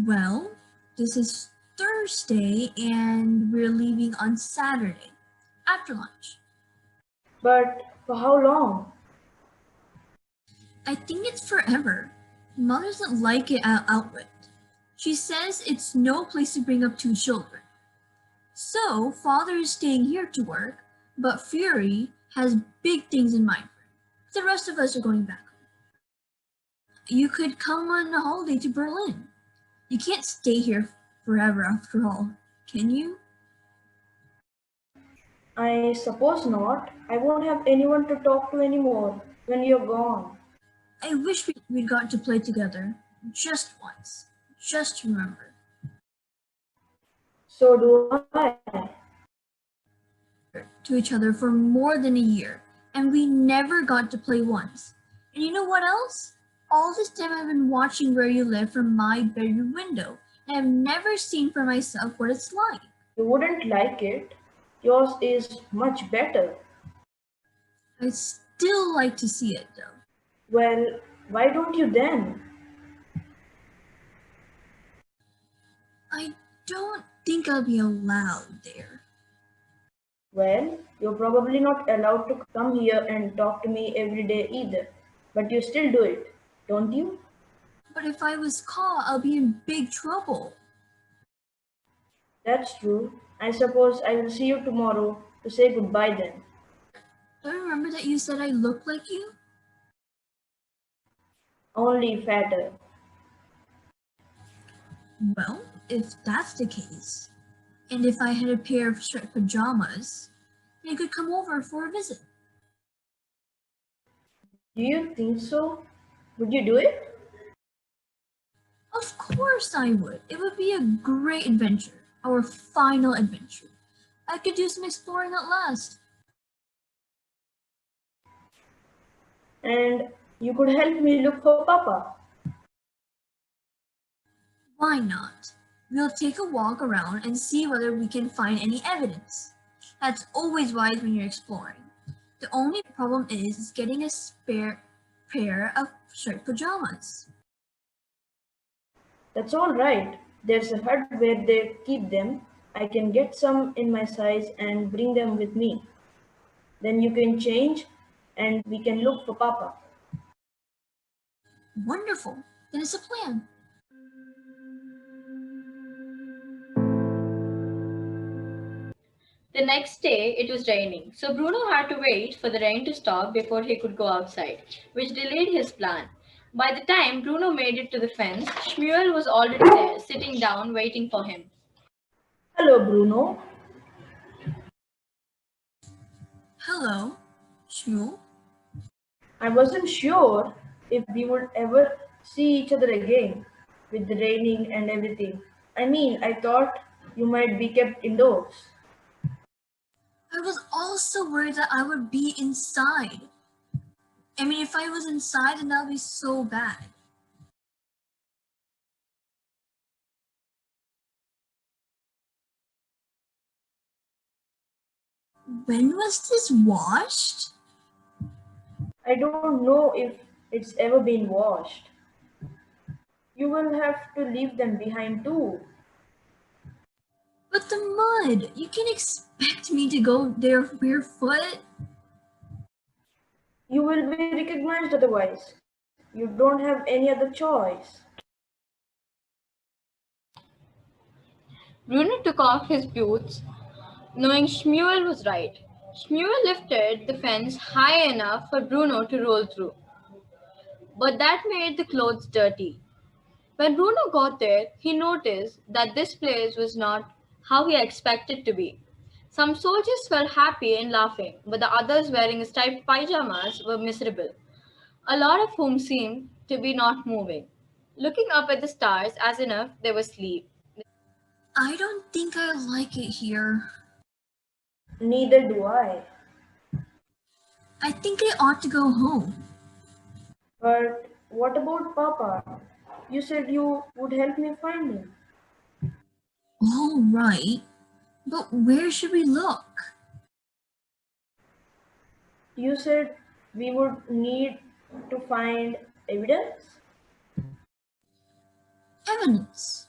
Well, this is Thursday and we're leaving on Saturday after lunch. But for how long? I think it's forever. Mom doesn't like it outright. She says it's no place to bring up two children. So, father is staying here to work, but Fury has big things in mind for him. The rest of us are going back home. You could come on a holiday to Berlin. You can't stay here forever after all, can you? I suppose not. I won't have anyone to talk to anymore when you're gone. I wish we'd got to play together. Just once. Just remember. So do I. To each other for more than a year, and we never got to play once. And you know what else? All this time I've been watching where you live from my bedroom window, and I've never seen for myself what it's like. You wouldn't like it. Yours is much better. I'd still like to see it though. Well, why don't you then? I don't think I'll be allowed there. Well, you're probably not allowed to come here and talk to me every day either. But you still do it, don't you? But if I was caught, I'll be in big trouble. That's true. I suppose I will see you tomorrow to say goodbye then. Don't you remember that you said I look like you? Only fatter. Well, if that's the case, and if I had a pair of striped pajamas, then you could come over for a visit. Do you think so? Would you do it? Of course I would. It would be a great adventure. Our final adventure. I could do some exploring at last. And you could help me look for Papa. Why not? We'll take a walk around and see whether we can find any evidence. That's always wise when you're exploring. The only problem is getting a spare pair of striped pajamas. That's all right. There's a hut where they keep them. I can get some in my size and bring them with me. Then you can change and we can look for Papa. Wonderful. Then it's a plan. The next day it was raining, so Bruno had to wait for the rain to stop before he could go outside, which delayed his plan. By the time Bruno made it to the fence, Shmuel was already there, sitting down, waiting for him. Hello, Bruno. Hello, Shmuel. I wasn't sure if we would ever see each other again with the raining and everything. I mean, I thought you might be kept indoors. I was also worried that I would be inside. I mean, if I was inside, then that would be so bad. When was this washed? I don't know if it's ever been washed. You will have to leave them behind too. But the mud! You can't expect me to go there barefoot. You will be recognized otherwise. You don't have any other choice. Bruno took off his boots, knowing Shmuel was right. Shmuel lifted the fence high enough for Bruno to roll through, but that made the clothes dirty. When Bruno got there, he noticed that this place was not how he expected to be. Some soldiers were happy and laughing, but the others wearing striped pyjamas were miserable, a lot of whom seemed to be not moving, looking up at the stars as if they were asleep. I don't think I like it here. Neither do I. I think I ought to go home. But what about Papa? You said you would help me find him. All right, but where should we look? You said we would need to find evidence? Evidence.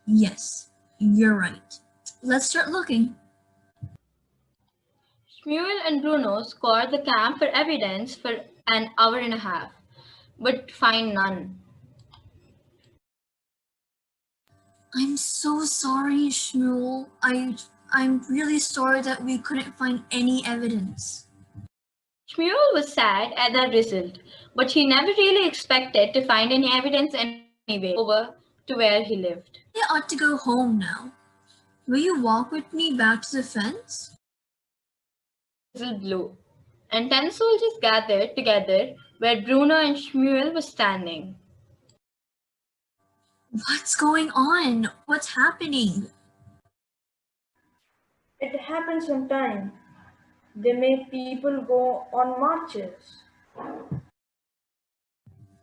Yes, you're right. Let's start looking. Shmuel and Bruno scoured the camp for evidence for an hour and a half, but find none. I'm so sorry, Shmuel. I'm really sorry that we couldn't find any evidence. Shmuel was sad at that result, but he never really expected to find any evidence anyway over to where he lived. I ought to go home now. Will you walk with me back to the fence? The whistle blew, and 10 soldiers gathered together where Bruno and Shmuel were standing. What's going on? What's happening? It happens sometimes. They make people go on marches.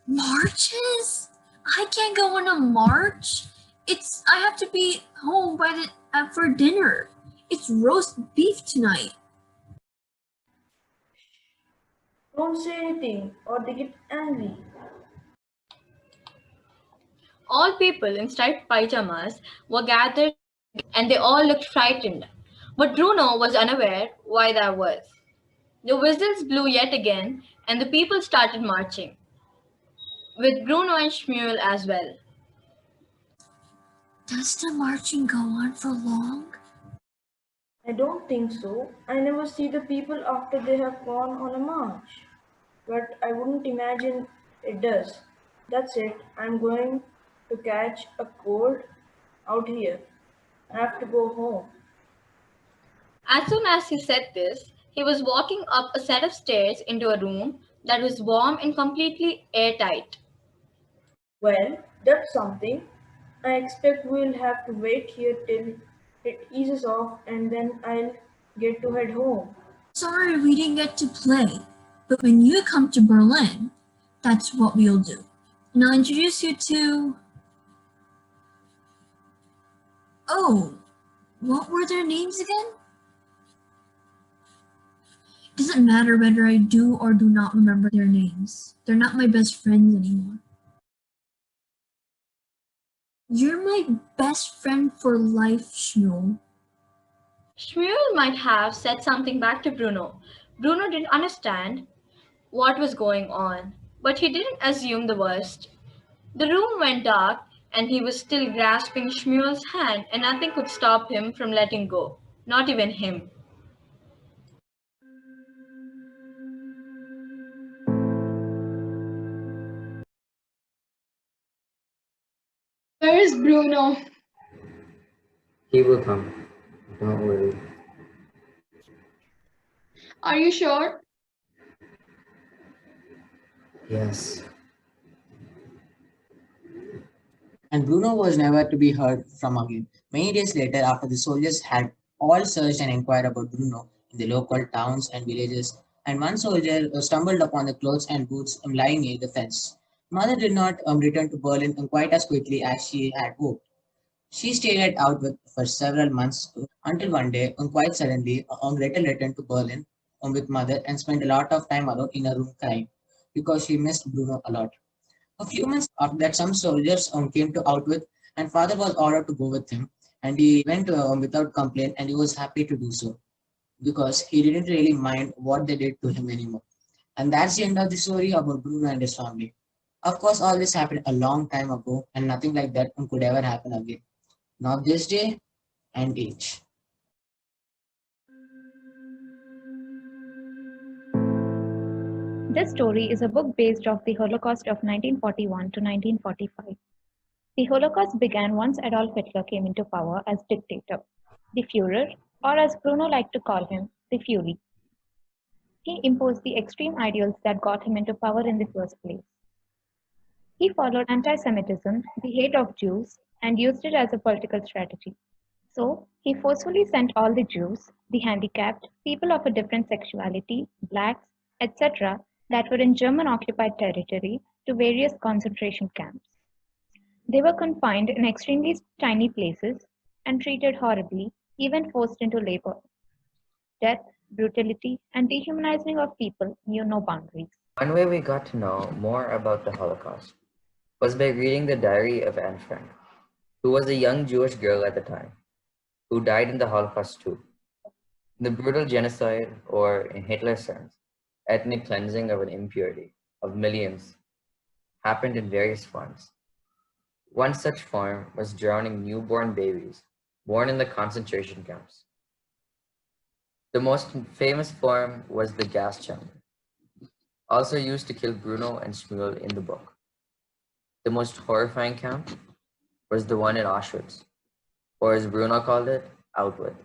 Marches? I can't go on a march. I have to be home for dinner. It's roast beef tonight. Don't say anything or they get angry. All people in striped pyjamas were gathered and they all looked frightened. But Bruno was unaware why that was. The whistles blew yet again and the people started marching, with Bruno and Shmuel as well. Does the marching go on for long? I don't think so. I never see the people after they have gone on a march. But I wouldn't imagine it does. That's it. I'm going to catch a cold out here. I have to go home. As soon as he said this, he was walking up a set of stairs into a room that was warm and completely airtight. Well, that's something. I expect we'll have to wait here till it eases off and then I'll get to head home. Sorry we didn't get to play, but when you come to Berlin, that's what we'll do. And I'll introduce you to... Oh, what were their names again? It doesn't matter whether I do or do not remember their names. They're not my best friends anymore. You're my best friend for life, Shmuel. Shmuel might have said something back to Bruno. Bruno didn't understand what was going on, but he didn't assume the worst. The room went dark, and he was still grasping Shmuel's hand, and nothing could stop him from letting go, not even him. Where is Bruno? He will come. Don't worry. Are you sure? Yes. And Bruno was never to be heard from again. Many days later, after the soldiers had all searched and inquired about Bruno in the local towns and villages, and one soldier stumbled upon the clothes and boots lying near the fence. Mother did not return to Berlin quite as quickly as she had hoped. She stayed it out for several months until one day, quite suddenly, Gretel returned to Berlin with mother and spent a lot of time alone in a room crying because she missed Bruno a lot. A few months after that, some soldiers came to out with, and father was ordered to go with him, and he went without complaint, and he was happy to do so because he didn't really mind what they did to him anymore. And that's the end of the story about Bruno and his family. Of course, all this happened a long time ago, and nothing like that could ever happen again. Not this day and age. This story is a book based off the Holocaust of 1941 to 1945. The Holocaust began once Adolf Hitler came into power as dictator, the Führer, or as Bruno liked to call him, the Fury. He imposed the extreme ideals that got him into power in the first place. He followed anti-Semitism, the hate of Jews, and used it as a political strategy. So, he forcefully sent all the Jews, the handicapped, people of a different sexuality, blacks, etc., that were in German occupied territory to various concentration camps. They were confined in extremely tiny places and treated horribly, even forced into labor. Death, brutality, and dehumanizing of people knew no boundaries. One way we got to know more about the Holocaust was by reading the diary of Anne Frank, who was a young Jewish girl at the time, who died in the Holocaust too. The brutal genocide, or in Hitler's sense, ethnic cleansing of an impurity, of millions, happened in various forms. One such form was drowning newborn babies born in the concentration camps. The most famous form was the gas chamber, also used to kill Bruno and Shmuel in the book. The most horrifying camp was the one in Auschwitz, or as Bruno called it, Outwit.